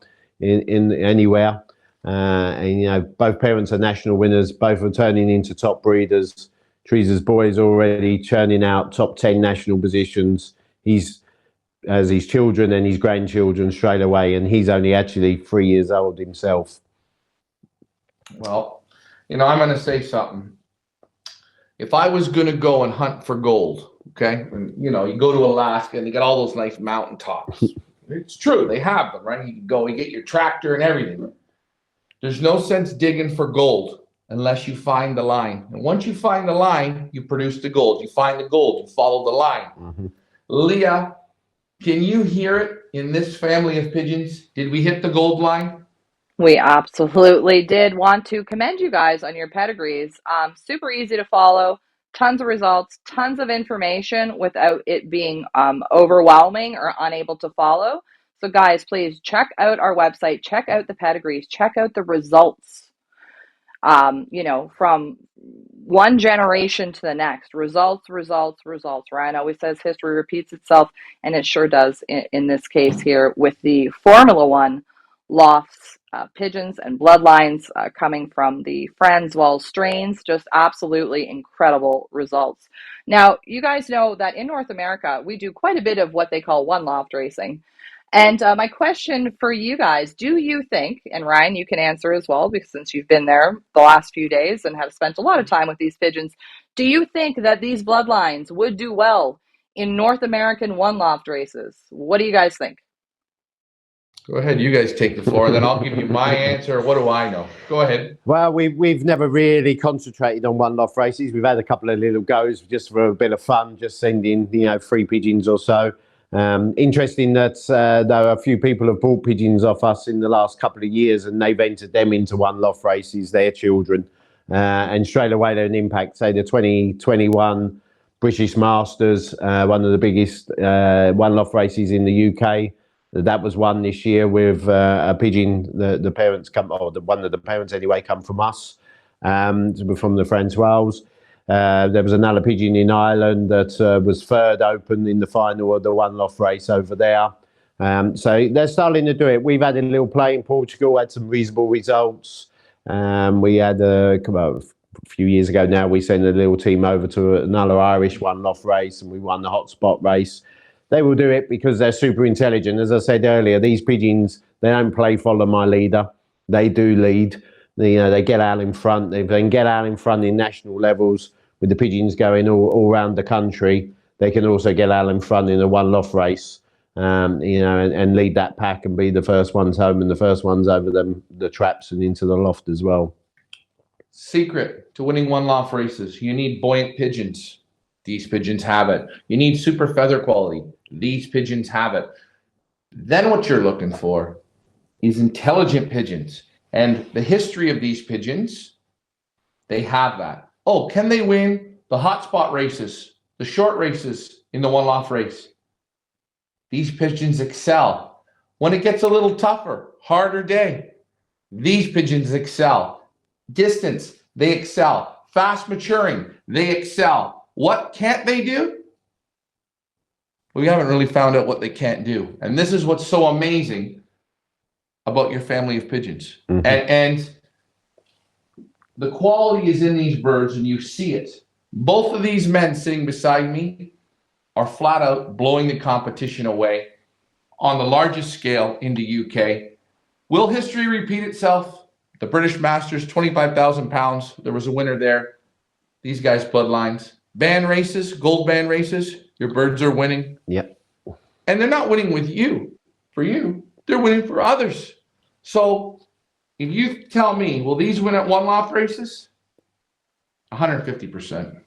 in anywhere. And both parents are national winners. Both are turning into top breeders. Teresa's boy is already churning out top 10 national positions. He's as his children and his grandchildren straight away, and he's only actually 3 years old himself. Well, I'm going to say something. If I was going to go and hunt for gold, okay, and, you go to Alaska and you get all those nice mountain tops. It's true, they have them, right? You can go, you get your tractor and everything. There's no sense digging for gold unless you find the line. And once you find the line, you produce the gold. You find the gold, you follow the line. Mm-hmm. Leah, can you hear it in this family of pigeons? Did we hit the gold line? We absolutely did. Want to commend you guys on your pedigrees. Super easy to follow, tons of results, tons of information without it being overwhelming or unable to follow. So guys, please check out our website, check out the pedigrees, check out the results. From one generation to the next, results, results, results. Ryan always says history repeats itself, and it sure does in this case here with the Formula One lofts, pigeons, and bloodlines coming from the Franz Wells strains. Just absolutely incredible results. Now, you guys know that in North America, we do quite a bit of what they call one loft racing. And my question for you guys, do you think, and Ryan, you can answer as well, because since you've been there the last few days and have spent a lot of time with these pigeons, do you think that these bloodlines would do well in North American one loft races? What do you guys think? Go ahead, you guys take the floor, and then I'll give you my answer. What do I know? Go ahead. Well, we've never really concentrated on one loft races. We've had a couple of little goes just for a bit of fun, just sending 3 pigeons or so. Interesting that though a few people have bought pigeons off us in the last couple of years, and they've entered them into one loft races, their children, and straight away they're an impact. Say the 2021 British Masters, one of the biggest one loft races in the UK. That was won this year with a pigeon. The parents come, or one of the parents anyway, come from us, from the Franz Wells. There was another pigeon in Ireland that was third open in the final of the one loft race over there. So they're starting to do it. We've had a little play in Portugal, had some reasonable results. We had a few years ago now, we sent a little team over to another Irish one loft race, and we won the hotspot race. They will do it because they're super intelligent. As I said earlier, these pigeons, they don't play follow my leader. They do lead. They get out in front. They can get out in front in national levels with the pigeons going all around the country. They can also get out in front in a one loft race, and lead that pack and be the first ones home and the first ones over the traps and into the loft as well. Secret to winning one loft races: you need buoyant pigeons. These pigeons have it. You need super feather quality. These pigeons have it. Then what you're looking for is intelligent pigeons. And the history of these pigeons, they have that. Oh, can they win the hotspot races, the short races in the one loft race? These pigeons excel. When it gets a little tougher, harder day, these pigeons excel. Distance, they excel. Fast maturing, they excel. What can't they do? We haven't really found out what they can't do. And this is what's so amazing about your family of pigeons. Mm-hmm. And the quality is in these birds, and you see it. Both of these men sitting beside me are flat out blowing the competition away on the largest scale in the UK. Will history repeat itself? The British Masters, 25,000 pounds. There was a winner there. These guys' bloodlines. Band races, gold band races, your birds are winning. Yep. And they're not winning with you, for you. They're winning for others. So if you tell me, will these win at one loft races? 150%.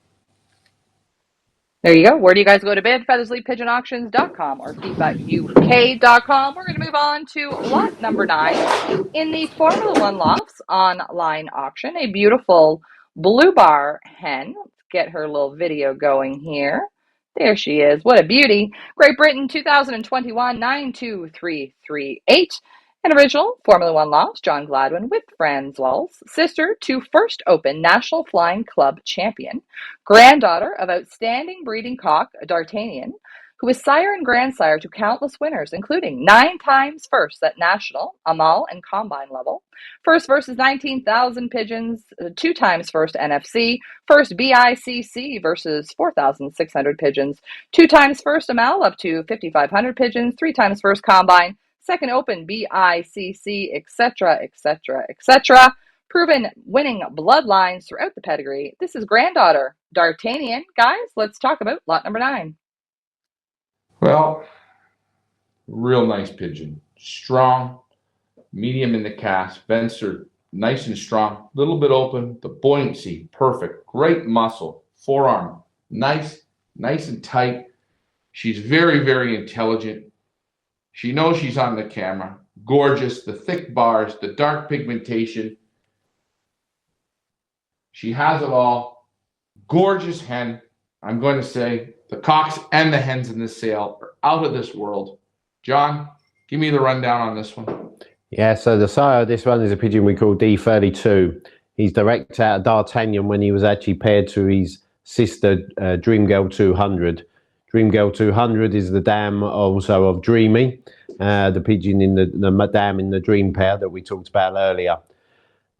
There you go. Where do you guys go to bid? FeathersleepPigeonAuctions.com or FeedbackUK.com. We're going to move on to lot number 9 in the Formula One Lofts online auction. A beautiful blue bar hen. Let's get her little video going here. There she is. What a beauty. Great Britain 2021 92338. An original Formula One Lofts, John Gladwin with Franz Wells, sister to First Open National Flying Club champion, granddaughter of outstanding breeding cock D'Artagnan, who is sire and grandsire to countless winners, including 9 times first at national, amal, and combine level, first versus 19,000 pigeons, 2 times first NFC, first BICC versus 4,600 pigeons, 2 times first amal up to 5,500 pigeons, 3 times first combine, second open BICC, etc., etc., etc. Proven winning bloodlines throughout the pedigree. This is granddaughter D'Artagnan. Guys, let's talk about lot number 9. Well, real nice pigeon. Strong, medium in the cast. Vents are nice and strong. A little bit open. The buoyancy, perfect. Great muscle. Forearm, nice and tight. She's very, very intelligent. She knows she's on the camera. Gorgeous. The thick bars, the dark pigmentation. She has it all. Gorgeous hen. I'm going to say the cocks and the hens in this sale are out of this world. John, give me the rundown on this one. Yeah, so the sire of this one is a pigeon we call D32. He's direct out of D'Artagnan when he was actually paired to his sister, Dreamgirl 200. Dreamgirl 200 is the dam also of Dreamy, the pigeon in the dam in the Dream pair that we talked about earlier.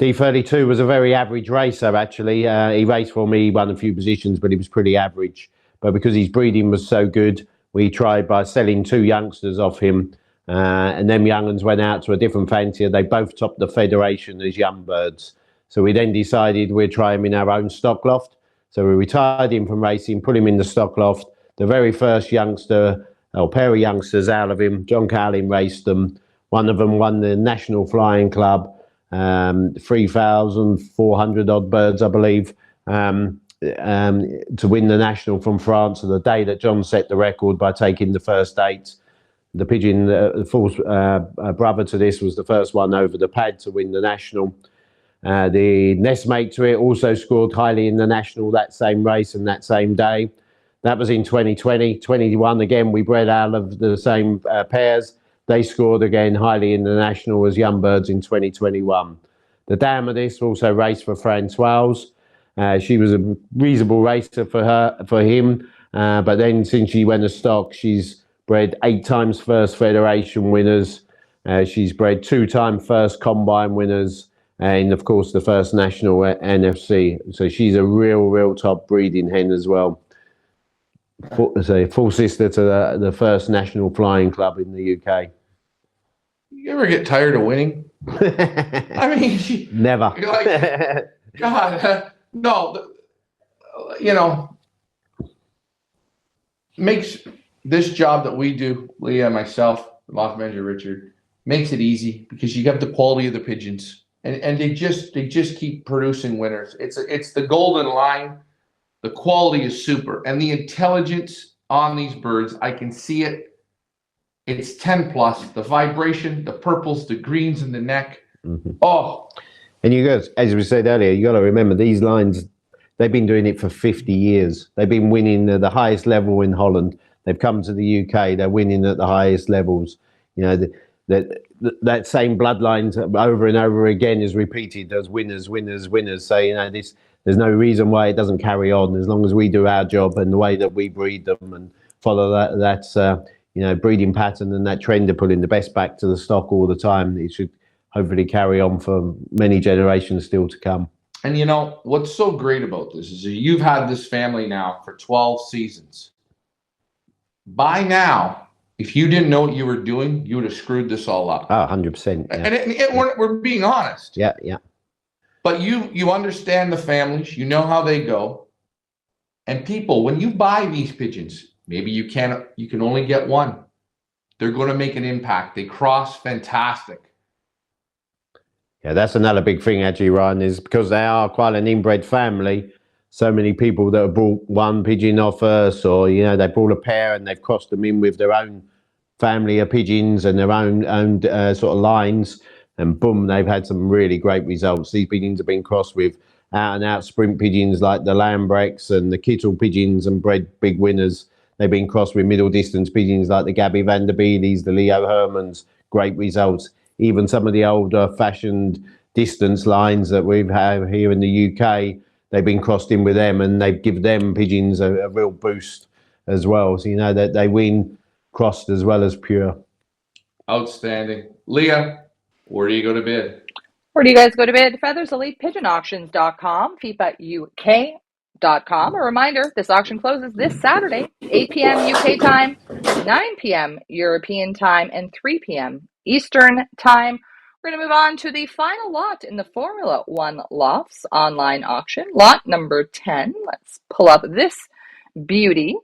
D32 was a very average racer, actually. He raced for me, won a few positions, but he was pretty average. But because his breeding was so good, we tried by selling 2 youngsters off him. And them young ones went out to a different fancier. They both topped the federation as young birds. So we then decided we'd try him in our own stock loft. So we retired him from racing, put him in the stock loft. The very first youngster, or pair of youngsters out of him, John Cowling raced them. One of them won the National Flying Club. 3,400 odd birds, I believe, to win the national from France on the day that John set the record by taking the first 8. The pigeon, the fourth brother to this, was the first one over the pad to win the national. The nestmate to it also scored highly in the national that same race and that same day. That was in 2020. 21 again, we bred out of the same pairs. They scored again highly in the national as young birds in 2021. The dam of this also raced for Francoise. She was a reasonable racer for him, but then since she went to stock, she's bred 8 times first federation winners. She's bred 2 times first combine winners, and of course the first national NFC. So she's a real top breeding hen as well. Full sister to the first national flying club in the UK. You ever get tired of winning? I mean, never. Like, God, no. Makes this job that we do, Leah, myself, loft manager Richard, makes it easy because you have the quality of the pigeons, and they just keep producing winners. It's the golden line. The quality is super, and the intelligence on these birds, I can see it. It's 10 plus. The vibration, the purples, the greens in the neck. Mm-hmm. Oh. And you guys, as we said earlier, you got to remember these lines, they've been doing it for 50 years. They've been winning the highest level in Holland. They've come to the UK. They're winning at the highest levels. You know, that same bloodline over and over again is repeated as winners. So, you know, there's no reason why it doesn't carry on as long as we do our job and the way that we breed them and follow that breeding pattern and that trend of putting the best back to the stock all the time. It should hopefully carry on for many generations still to come. And you know, what's so great about this is you've had this family now for 12 seasons. By now, if you didn't know what you were doing, you would have screwed this all up. Oh, 100%. Yeah. And we're being honest. Yeah. But you understand the families, you know how they go. And people, when you buy these pigeons, maybe you can only get one. They're going to make an impact. They cross fantastic. Yeah, that's another big thing, actually, Ryan, is because they are quite an inbred family. So many people that have brought one pigeon off us, or, you know, they brought a pair and they've crossed them in with their own family of pigeons and their own sort of lines. And boom, they've had some really great results. These pigeons have been crossed with out-and-out sprint pigeons like the Lambrechts and the Kittel pigeons and bred big winners. They've been crossed with middle-distance pigeons like the Gabby van der Beelies, the Leo Hermans, great results. Even some of the older-fashioned distance lines that we've had here in the UK, they've been crossed in with them, and they've given them pigeons a real boost. as well. So, that they win crossed as well as pure. Outstanding. Leah, where do you go to bid? Where do you guys go to bid? Feathers Elite Pigeon Auctions.com, FIPAUK.com. A reminder, this auction closes this Saturday, 8 p.m. UK time, 9 p.m. European time, and 3 p.m. Eastern time. We're going to move on to the final lot in the Formula One Lofts online auction, lot number 10. Let's pull up this beauty.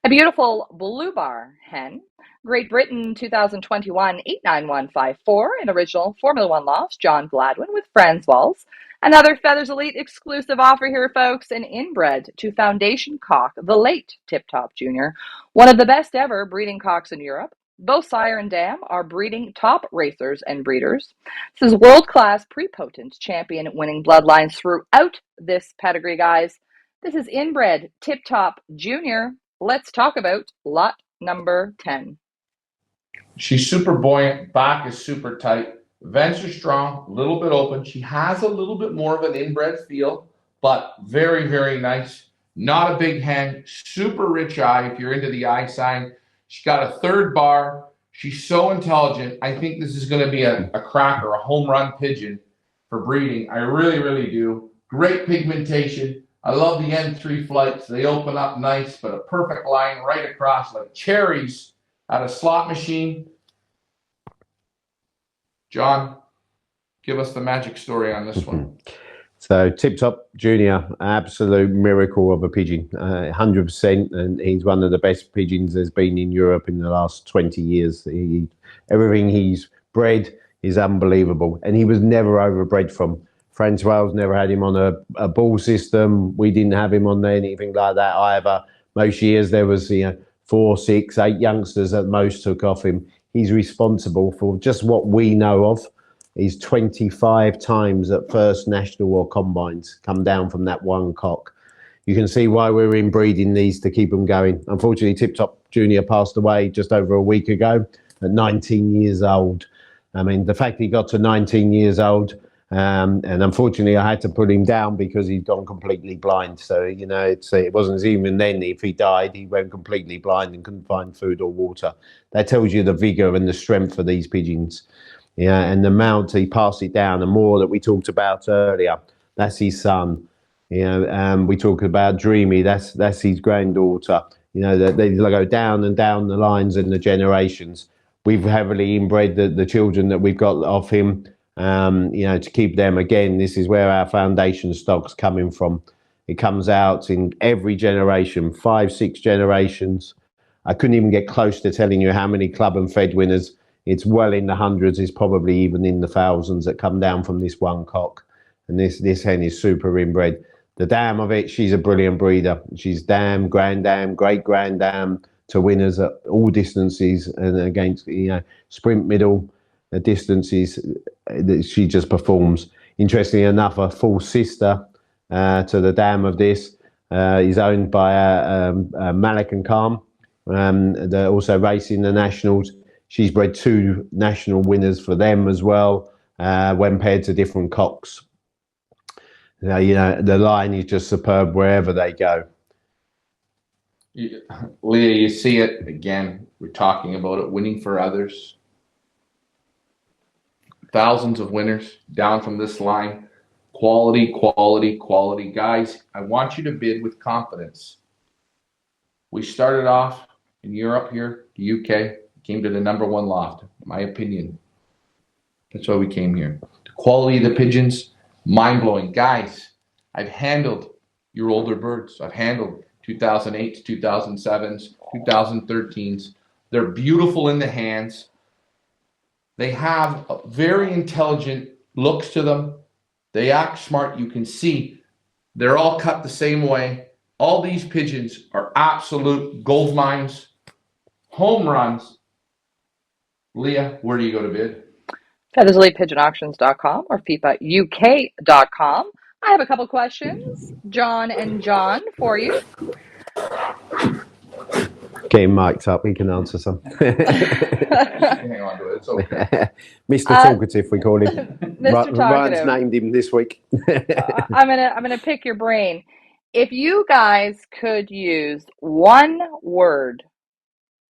A beautiful blue bar hen. Great Britain 2021 89154, an original Formula One loft, John Gladwin with Franzwals. Another Feathers Elite exclusive offer here, folks, an inbred to Foundation Cock, the late Tip Top Junior, one of the best ever breeding cocks in Europe. Both sire and dam are breeding top racers and breeders. This is world-class prepotent champion winning bloodlines throughout this pedigree, guys. This is inbred Tip Top Junior. Let's talk about lot number 10. She's super buoyant. Back is super tight. Vents are strong, a little bit open. She has a little bit more of an inbred feel, but very, very nice. Not a big hen. Super rich eye if you're into the eye sign. She's got a third bar. She's so intelligent. I think this is going to be a cracker, a home run pigeon for breeding. I really, really do. Great pigmentation. I love the N3 flights. They open up nice, but a perfect line right across like cherries at a slot machine. John, give us the magic story on this one. So Tip Top Junior, absolute miracle of a pigeon, 100%, and he's one of the best pigeons there's been in Europe in the last 20 years. Everything he's bred is unbelievable, and he was never overbred from. Francois never had him on a ball system. We didn't have him on anything like that either. Most years there was 4, 6, 8 youngsters at most took off him. He's responsible for just what we know of. He's 25 times at first national or combines come down from that one cock. You can see why we're inbreeding these to keep them going. Unfortunately, Tip Top Junior passed away just over a week ago at 19 years old. I mean, the fact he got to 19 years old, and unfortunately I had to put him down because he'd gone completely blind. So, it wasn't even then, if he died, he went completely blind and couldn't find food or water. That tells you the vigor and the strength of these pigeons. Yeah, and the amount he passed it down, the more that we talked about earlier, that's his son. We talked about Dreamy, that's his granddaughter. That they go down and down the lines and the generations. We've heavily inbred the children that we've got off him. To keep them. Again, this is where our foundation stock's coming from. It comes out in every generation, 5, 6 generations. I couldn't even get close to telling you how many club and fed winners. It's well in the hundreds. It's probably even in the thousands that come down from this one cock. And this hen is super inbred. The dam of it, she's a brilliant breeder. She's dam, grand dam, great grand dam to winners at all distances and against sprint middle distances. She just performs. Interestingly enough, a full sister to the dam of this is owned by Malik and Calm. They're also racing the nationals. She's bred 2 national winners for them as well when paired to different cocks. The line is just superb wherever they go. Leah, you see it again. We're talking about it, winning for others. Thousands of winners down from this line. Quality, quality, quality. Guys, I want you to bid with confidence. We started off in Europe here, the UK, came to the number 1 loft, in my opinion. That's why we came here. The quality of the pigeons, mind-blowing. Guys, I've handled your older birds. I've handled 2008s, 2007s, 2013s. They're beautiful in the hands. They have very intelligent looks to them. They act smart. You can see they're all cut the same way. All these pigeons are absolute gold mines, home runs. Leah, where do you go to bid? FeathersElitePigeonAuctions.com or FIPAUK.com. I have a couple questions, John and John, for you. Getting mic'd up, he can answer some. Hang on to it. It's okay. Mr. Talkative, we call him. Mr. Talkative. Ryan's named him this week. I'm gonna pick your brain. If you guys could use one word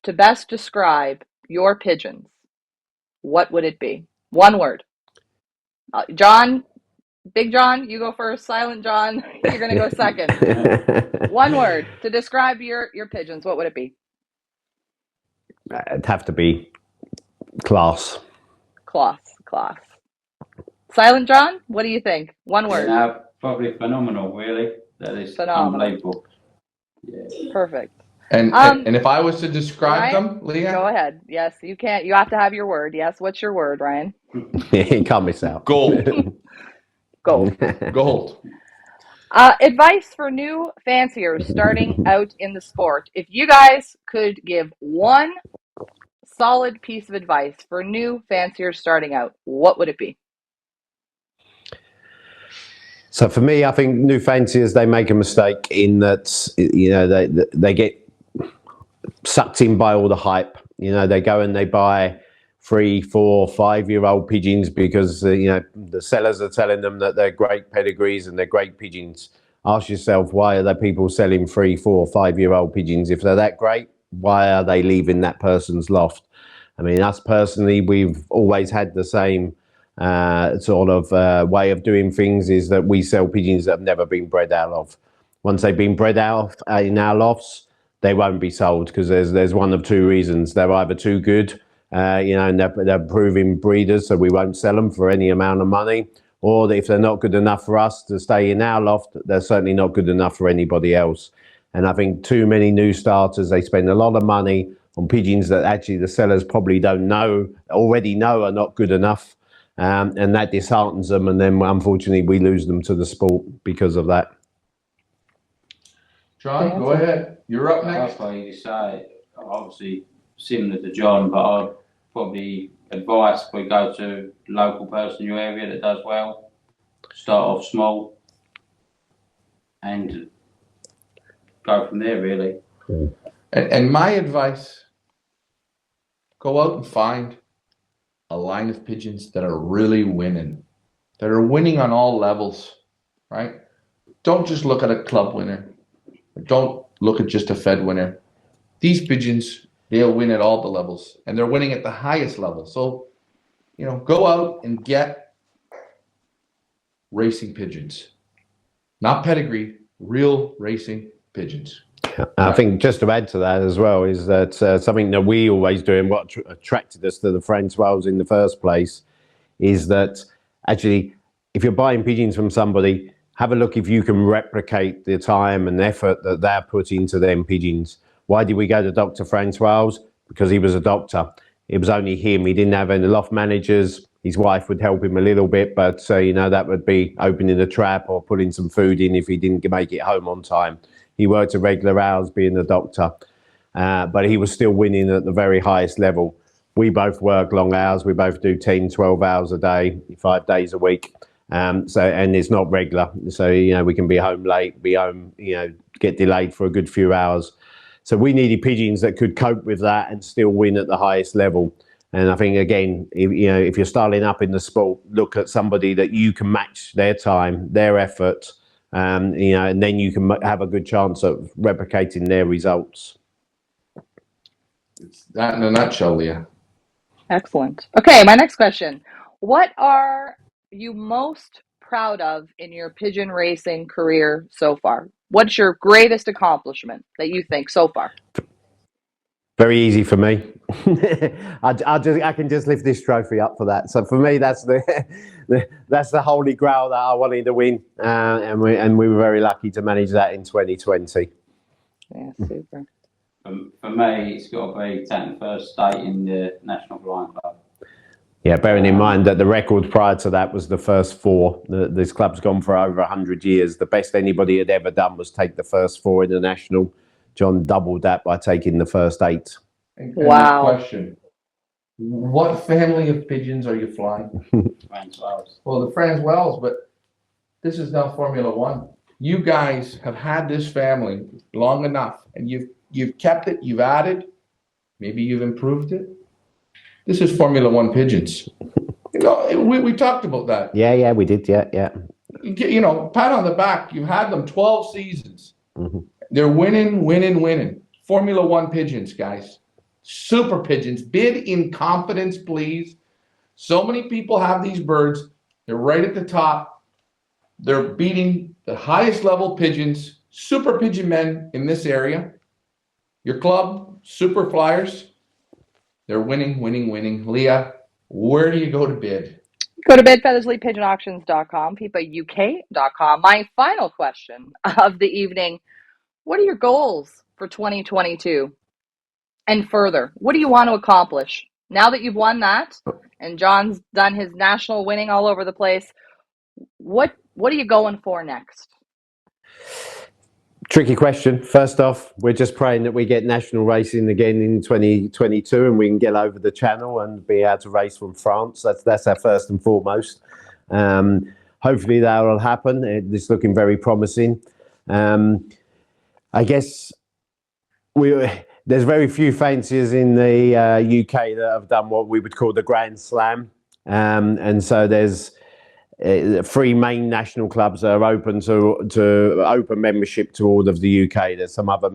to best describe your pigeons, what would it be? One word. John, Big John, you go first. Silent John, you're going to go second. One word to describe your pigeons, what would it be? It'd have to be class. Class, class. Silent John, what do you think? One word. Probably phenomenal, really. That is Phenomenal. unbelievable. Yeah. Perfect. And if I was to describe Ryan, them, Leah, go ahead. Yes, you can't. You have to have your word. Yes, what's your word, Ryan? You can't miss out. gold, Gold. gold. Advice for new fanciers starting out in the sport. If you guys could give one solid piece of advice for new fanciers starting out, what would it be? So for me, I think new fanciers, they make a mistake in that, you know, they get sucked in by all the hype. You know, they go and they buy 3, 4, 5-year-old pigeons because, you know, the sellers are telling them that they're great pedigrees and they're great pigeons. Ask yourself, why are there people selling 3, 4, 5-year-old pigeons? If they're that great, why are they leaving that person's loft? I mean, us personally, we've always had the same sort of way of doing things, is that we sell pigeons that have never been bred out of. Once they've been bred out in our lofts, they won't be sold because there's one of two reasons. They're either too good, you know, and they're proving breeders, so we won't sell them for any amount of money. Or if they're not good enough for us to stay in our loft, they're certainly not good enough for anybody else. And I think too many new starters, they spend a lot of money on pigeons that actually the sellers probably don't know, already know are not good enough. And that disheartens them. And then unfortunately we lose them to the sport because of that. John, go ahead. You're up next. That's why you decide, obviously similar to John, but I'd probably advise we go to a local person in your area that does well. Start off small and go from there, really. And my advice, go out and find a line of pigeons that are really winning, that are winning on all levels, right? Don't just look at a club winner. Don't look at just a fed winner. These pigeons, they'll win at all the levels, and they're winning at the highest level. So, you know, go out and get racing pigeons, not pedigree, real racing pigeons. I think just to add to that as well is that something that we always do and what attracted us to the French Wales in the first place is that actually, if you're buying pigeons from somebody, have a look if you can replicate the time and effort that they're putting into them pigeons. Why did we go to Dr. Francois? Because he was a doctor. It was only him. He didn't have any loft managers. His wife would help him a little bit, but you know, that would be opening the trap or putting some food in if he didn't make it home on time. He worked a regular hours being a doctor, but he was still winning at the very highest level. We both work long hours. We both do 10, 12 hours a day, 5 days a week. And it's not regular. So, you know, we can be home late, be home, you know, get delayed for a good few hours. So we needed pigeons that could cope with that and still win at the highest level. And I think, again, if you're starting up in the sport, look at somebody that you can match their time, their effort, you know, and then you can have a good chance of replicating their results. It's that in a nutshell, Leah. Excellent. Okay, my next question. What are you most proud of in your pigeon racing career so far? What's your greatest accomplishment that you think so far? Very easy for me. I can just lift this trophy up for that. So for me, that's that's the holy grail that I wanted to win, and we were very lucky to manage that in 2020. Yeah, super. For me, it's got to be taking first state in the National Flying Club. Yeah, bearing in mind that the record prior to that was the first 4. This club's gone for over 100 years. The best anybody had ever done was take the first 4 in the national. John doubled that by taking the first 8. Wow. Question: what family of pigeons are you flying? French Wales. Well, the Franz Wells, but this is now Formula One. You guys have had this family long enough, and you've kept it. You've added. Maybe you've improved it. This is Formula One pigeons. You know, we talked about that. Yeah, we did. Yeah. pat on the back. You've had them 12 seasons. Mm-hmm. They're winning. Formula One pigeons, guys. Super pigeons. Bid in confidence, please. So many people have these birds. They're right at the top. They're beating the highest level pigeons, super pigeon men in this area. Your club, Super Flyers, they're winning. Leah, where do you go to bid? Go to bidfeathersleypigeonauctions.com, pipauk.com. My final question of the evening, what are your goals for 2022? And further, what do you want to accomplish? Now that you've won that, and John's done his national winning all over the place, what are you going for next? Tricky question. First off, we're just praying that we get national racing again in 2022 and we can get over the channel and be able to race from France. That's our first and foremost. Hopefully that will happen. It's looking very promising. I guess there's very few fanciers in the UK that have done what we would call the Grand Slam. And so there's 3 main national clubs that are open to open membership to all of the UK. There's some other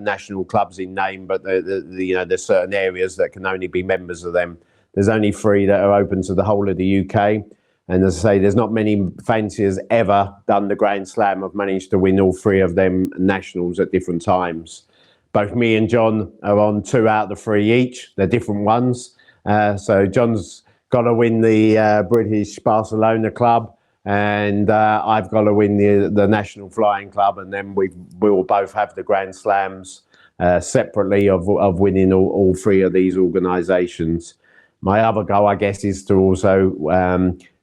national clubs in name, but there's certain areas that can only be members of them. There's only 3 that are open to the whole of the UK. And as I say, there's not many fanciers ever done the Grand Slam. I've managed to win all 3 of them nationals at different times. Both me and John are on 2 out of the 3 each. They're different ones. So John's got to win the British Barcelona Club, and I've got to win the National Flying Club, and then we will both have the Grand Slams separately of winning all 3 of these organisations. My other goal, I guess, is to also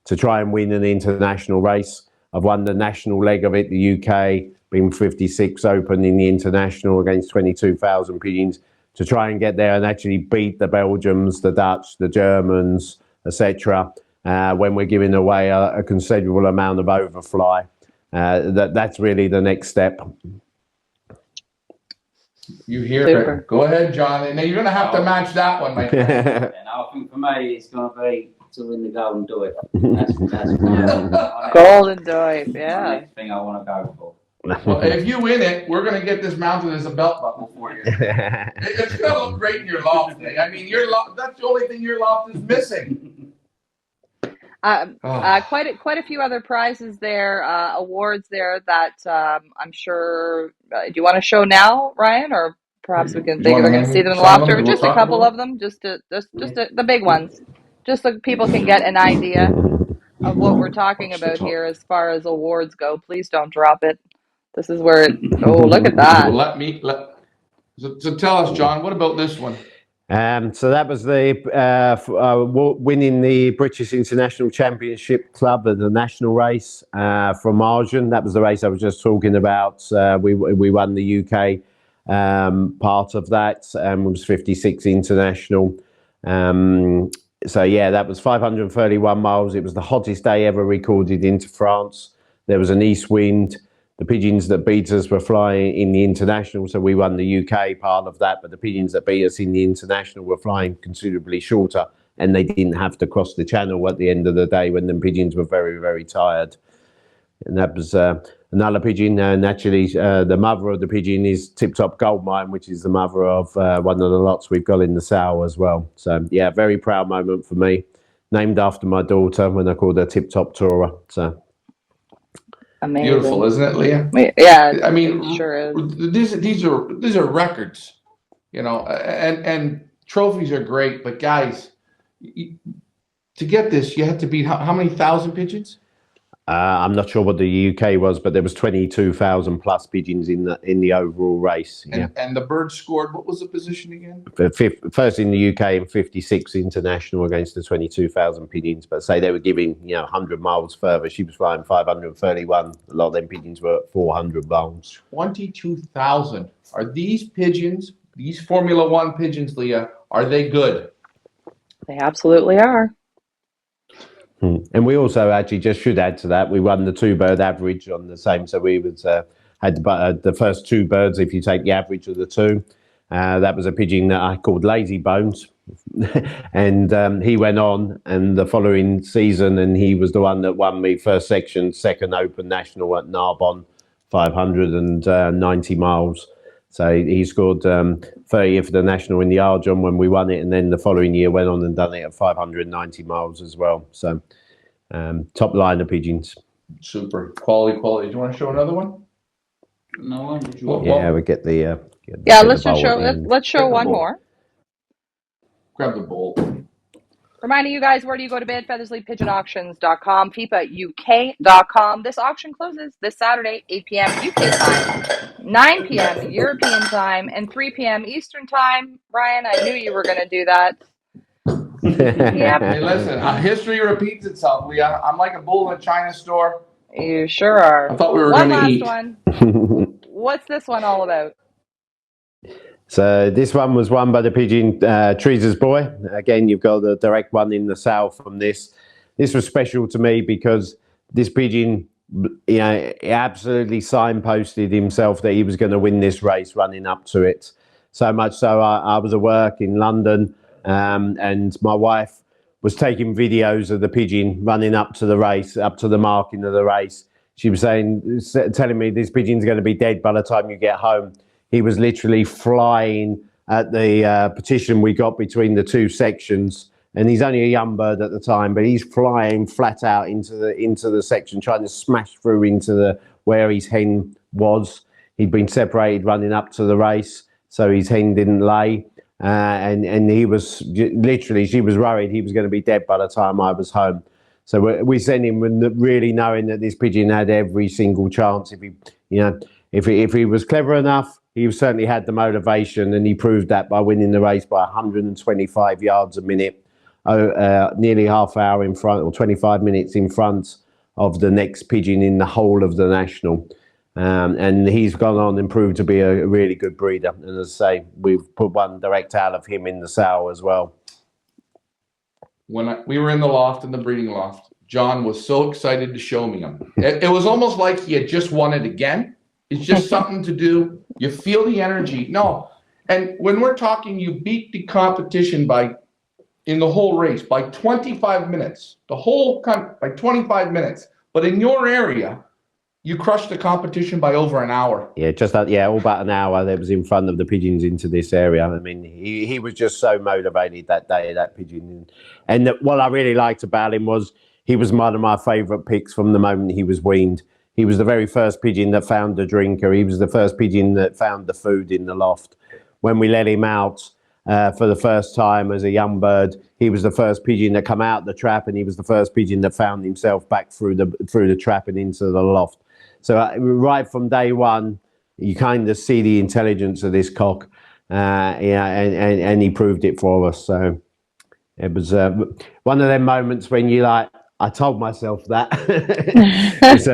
to try and win an international race. I've won the national leg of it, the UK, been 56 open in the international against 22,000 pigeons, to try and get there and actually beat the Belgians, the Dutch, the Germans, etc. When we're giving away a considerable amount of overfly. That's really the next step. You hear Super. it. Go ahead, John. And you're going to have to match that one, my friend. And I think for me, it's going to be to win the Golden Doy. That's my Golden Doy, yeah. next thing I want to go for. Well, if you win it, we're going to get this mounted as a belt buckle for you. It's going to look great in your loft. I mean, that's the only thing your loft is missing. Quite a few other prizes there, awards there that I'm sure. Do you want to show now, Ryan, or perhaps they're going to see them in the loft, or just a couple of them, just the big ones, just so people can get an idea of what we're talking about here as far as awards go. Please don't drop it. This is where it. Oh, look at that! So tell us, John. What about this one? So that was the winning the British International Championship Club at the national race from Argent. That was the race I was just talking about. We won the UK part of that, and was 56 international. So yeah, that was 531 miles. It was the hottest day ever recorded into France. There was an east wind. The pigeons that beat us were flying in the international, so we won the UK part of that, but the pigeons that beat us in the international were flying considerably shorter, and they didn't have to cross the channel at the end of the day when the pigeons were very, very tired. And that was another pigeon, and actually the mother of the pigeon is Tip Top Goldmine, which is the mother of one of the lots we've got in the sow as well. So yeah, very proud moment for me. Named after my daughter when I called her Tip Top Tora. So amazing. Beautiful, isn't it, Leah? Yeah, I mean, it sure is. These are records, and trophies are great, but guys, to get this, you had to beat how many thousand pigeons? I'm not sure what the UK was, but there was 22,000 plus pigeons in the overall race. And the bird scored, what was the position again? First in the UK and 56 international against the 22,000 pigeons. But say they were giving 100 miles further. She was flying 531. A lot of them pigeons were at 400 miles. 22,000. Are these pigeons, these Formula One pigeons, Leah, are they good? They absolutely are. And we also actually just should add to that, we won the 2-bird average on the same. So we had the first 2 birds, if you take the average of the 2. That was a pigeon that I called Lazy Bones. and he went on, and the following season, and he was the one that won me first section, second Open National at Narbonne, 590 miles. So he scored 30th for the national in the Argon when we won it, and then the following year went on and done it at 590 miles as well. So top line of pigeons. Super quality. Do you want to show another one? No one would you Well, want? Yeah, we get the Yeah, get let's the just bowl at show. the end. Let's show Get the one bowl. more. Grab the bowl. Reminding you guys, where do you go to bid? FeathersleyPigeonAuctions.com, FIPAUK.com. This auction closes this Saturday, 8 p.m. UK time, 9 p.m. European time, and 3 p.m. Eastern time. Ryan, I knew you were going to do that. Hey, listen, history repeats itself, Leah. I'm like a bull in a china store. You sure are. I thought we were One going to last eat. one. What's this one all about? So this one was won by the pigeon Teresa's Boy. Again, you've got the direct one in the south from this. This was special to me because this pigeon, you know, he absolutely signposted himself that he was going to win this race running up to it. So much so I was at work in London, and my wife was taking videos of the pigeon running up to the race, up to the marking of the race. She was telling me this pigeon's going to be dead by the time you get home. He was literally flying at the petition we got between the two sections, and he's only a young bird at the time, but he's flying flat out into the section, trying to smash through into where his hen was. He'd been separated running up to the race, so his hen didn't lay, and he was literally. She was worried he was going to be dead by the time I was home. So we sent him really knowing that this pigeon had every single chance. If he was clever enough, he certainly had the motivation, and he proved that by winning the race by 125 yards a minute, nearly half hour in front, or 25 minutes in front of the next pigeon in the whole of the national. And he's gone on and proved to be a really good breeder. And as I say, we've put one direct out of him in the sow as well. When we were in the loft, in the breeding loft, John was so excited to show me him. It was almost like he had just won it again. It's just something to do. You feel the energy. No. And when we're talking, you beat the competition in the whole race by 25 minutes. By 25 minutes. But in your area, you crushed the competition by over an hour. Yeah, all about an hour that was in front of the pigeons into this area. I mean, he was just so motivated that day, that pigeon. And what I really liked about him was he was one of my favourite picks from the moment he was weaned. He was the very first pigeon that found the drinker. He was the first pigeon that found the food in the loft. When we let him out for the first time as a young bird, he was the first pigeon that come out the trap, and he was the first pigeon that found himself back through the trap and into the loft. So right from day one, you kind of see the intelligence of this cock, and he proved it for us. So it was one of them moments when you like, I told myself that. So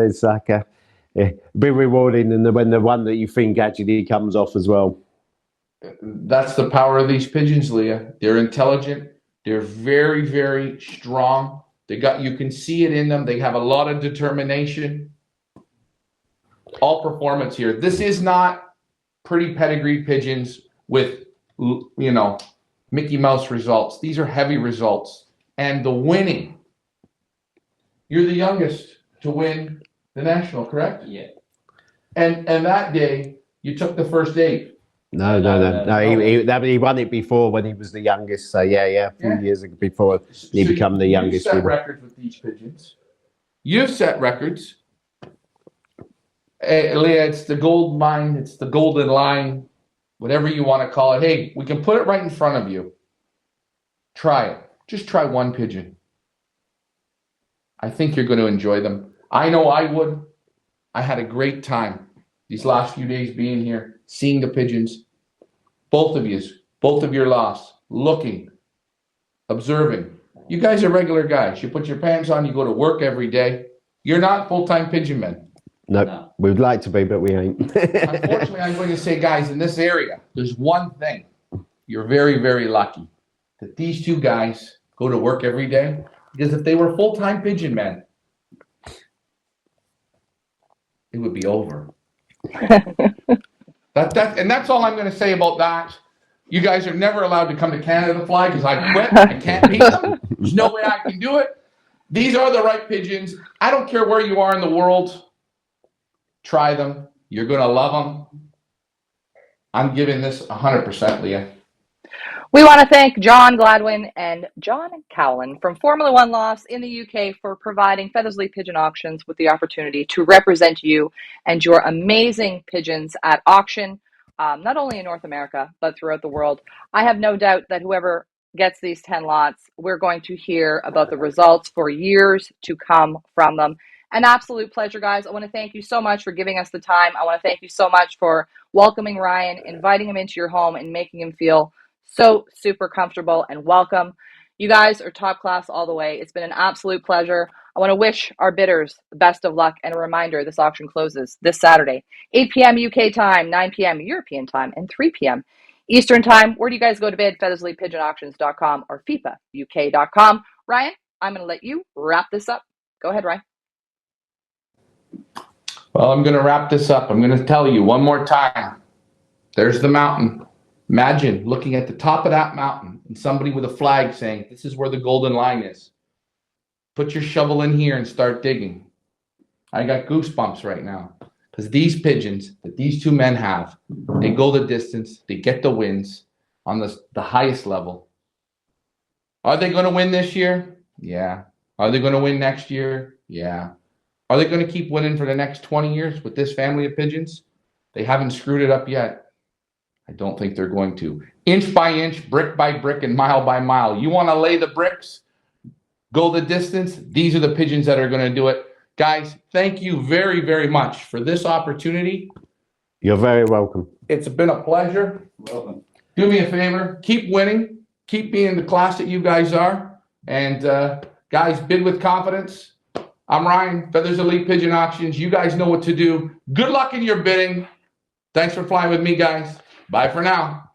it's like a bit rewarding, and when the one that you think actually comes off as well. That's the power of these pigeons, Leah. They're intelligent. They're very, very strong. You can see it in them. They have a lot of determination. All performance here. This is not pretty pedigreed pigeons with, Mickey Mouse results. These are heavy results. And the winning. You're the youngest to win the national, correct? Yeah. And that day, you took the first 8. No. He won it before when he was the youngest. So a few years before he became the youngest. You set records with these pigeons. You've set records. Leah, it's the gold mine. It's the golden line. Whatever you want to call it. Hey, we can put it right in front of you. Try it. Just try one pigeon. I think you're going to enjoy them. I know I would. I had a great time these last few days being here, seeing the pigeons. Both of your lots, looking, observing. You guys are regular guys. You put your pants on, you go to work every day. You're not full-time pigeon men. No, we'd like to be, but we ain't. Unfortunately, I'm going to say, guys, in this area, there's one thing. You're very, very lucky that these two guys go to work every day. Because if they were full-time pigeon men, it would be over. And that's all I'm going to say about that. You guys are never allowed to come to Canada to fly because I quit. I can't beat them. There's no way I can do it. These are the right pigeons. I don't care where you are in the world. Try them. You're going to love them. I'm giving this 100%, Leah. We want to thank John Gladwin and John Cowlin from Formula One Lofts in the UK for providing Feathersly Pigeon Auctions with the opportunity to represent you and your amazing pigeons at auction, not only in North America, but throughout the world. I have no doubt that whoever gets these 10 lots, we're going to hear about the results for years to come from them. An absolute pleasure, guys. I want to thank you so much for giving us the time. I want to thank you so much for welcoming Ryan, inviting him into your home, and making him feel so super comfortable and welcome. You guys are top class all the way. It's been an absolute pleasure. I want to wish our bidders the best of luck, and a reminder, this auction closes this Saturday, 8 p.m. UK time, 9 p.m. European time, and 3 p.m. Eastern time. Where do you guys go to bid? FeatherslyPigeonAuctions.com or FIPAUK.com. Ryan, I'm going to let you wrap this up. Go ahead, Ryan. Well, I'm going to wrap this up. I'm going to tell you one more time. There's the mountain. Imagine looking at the top of that mountain and somebody with a flag saying, this is where the golden line is. Put your shovel in here and start digging. I got goosebumps right now because these pigeons that these two men have, they go the distance, they get the wins on the highest level. Are they going to win this year? Yeah. Are they going to win next year? Yeah. Are they going to keep winning for the next 20 years with this family of pigeons? They haven't screwed it up yet. I don't think they're going to. Inch by inch, brick by brick, and mile by mile. You want to lay the bricks, go the distance? These are the pigeons that are going to do it. Guys, thank you very, very much for this opportunity. You're very welcome. It's been a pleasure. Welcome. Do me a favor. Keep winning. Keep being the class that you guys are. And guys, bid with confidence. I'm Ryan, Feathers Elite Pigeon Auctions. You guys know what to do. Good luck in your bidding. Thanks for flying with me, guys. Bye for now.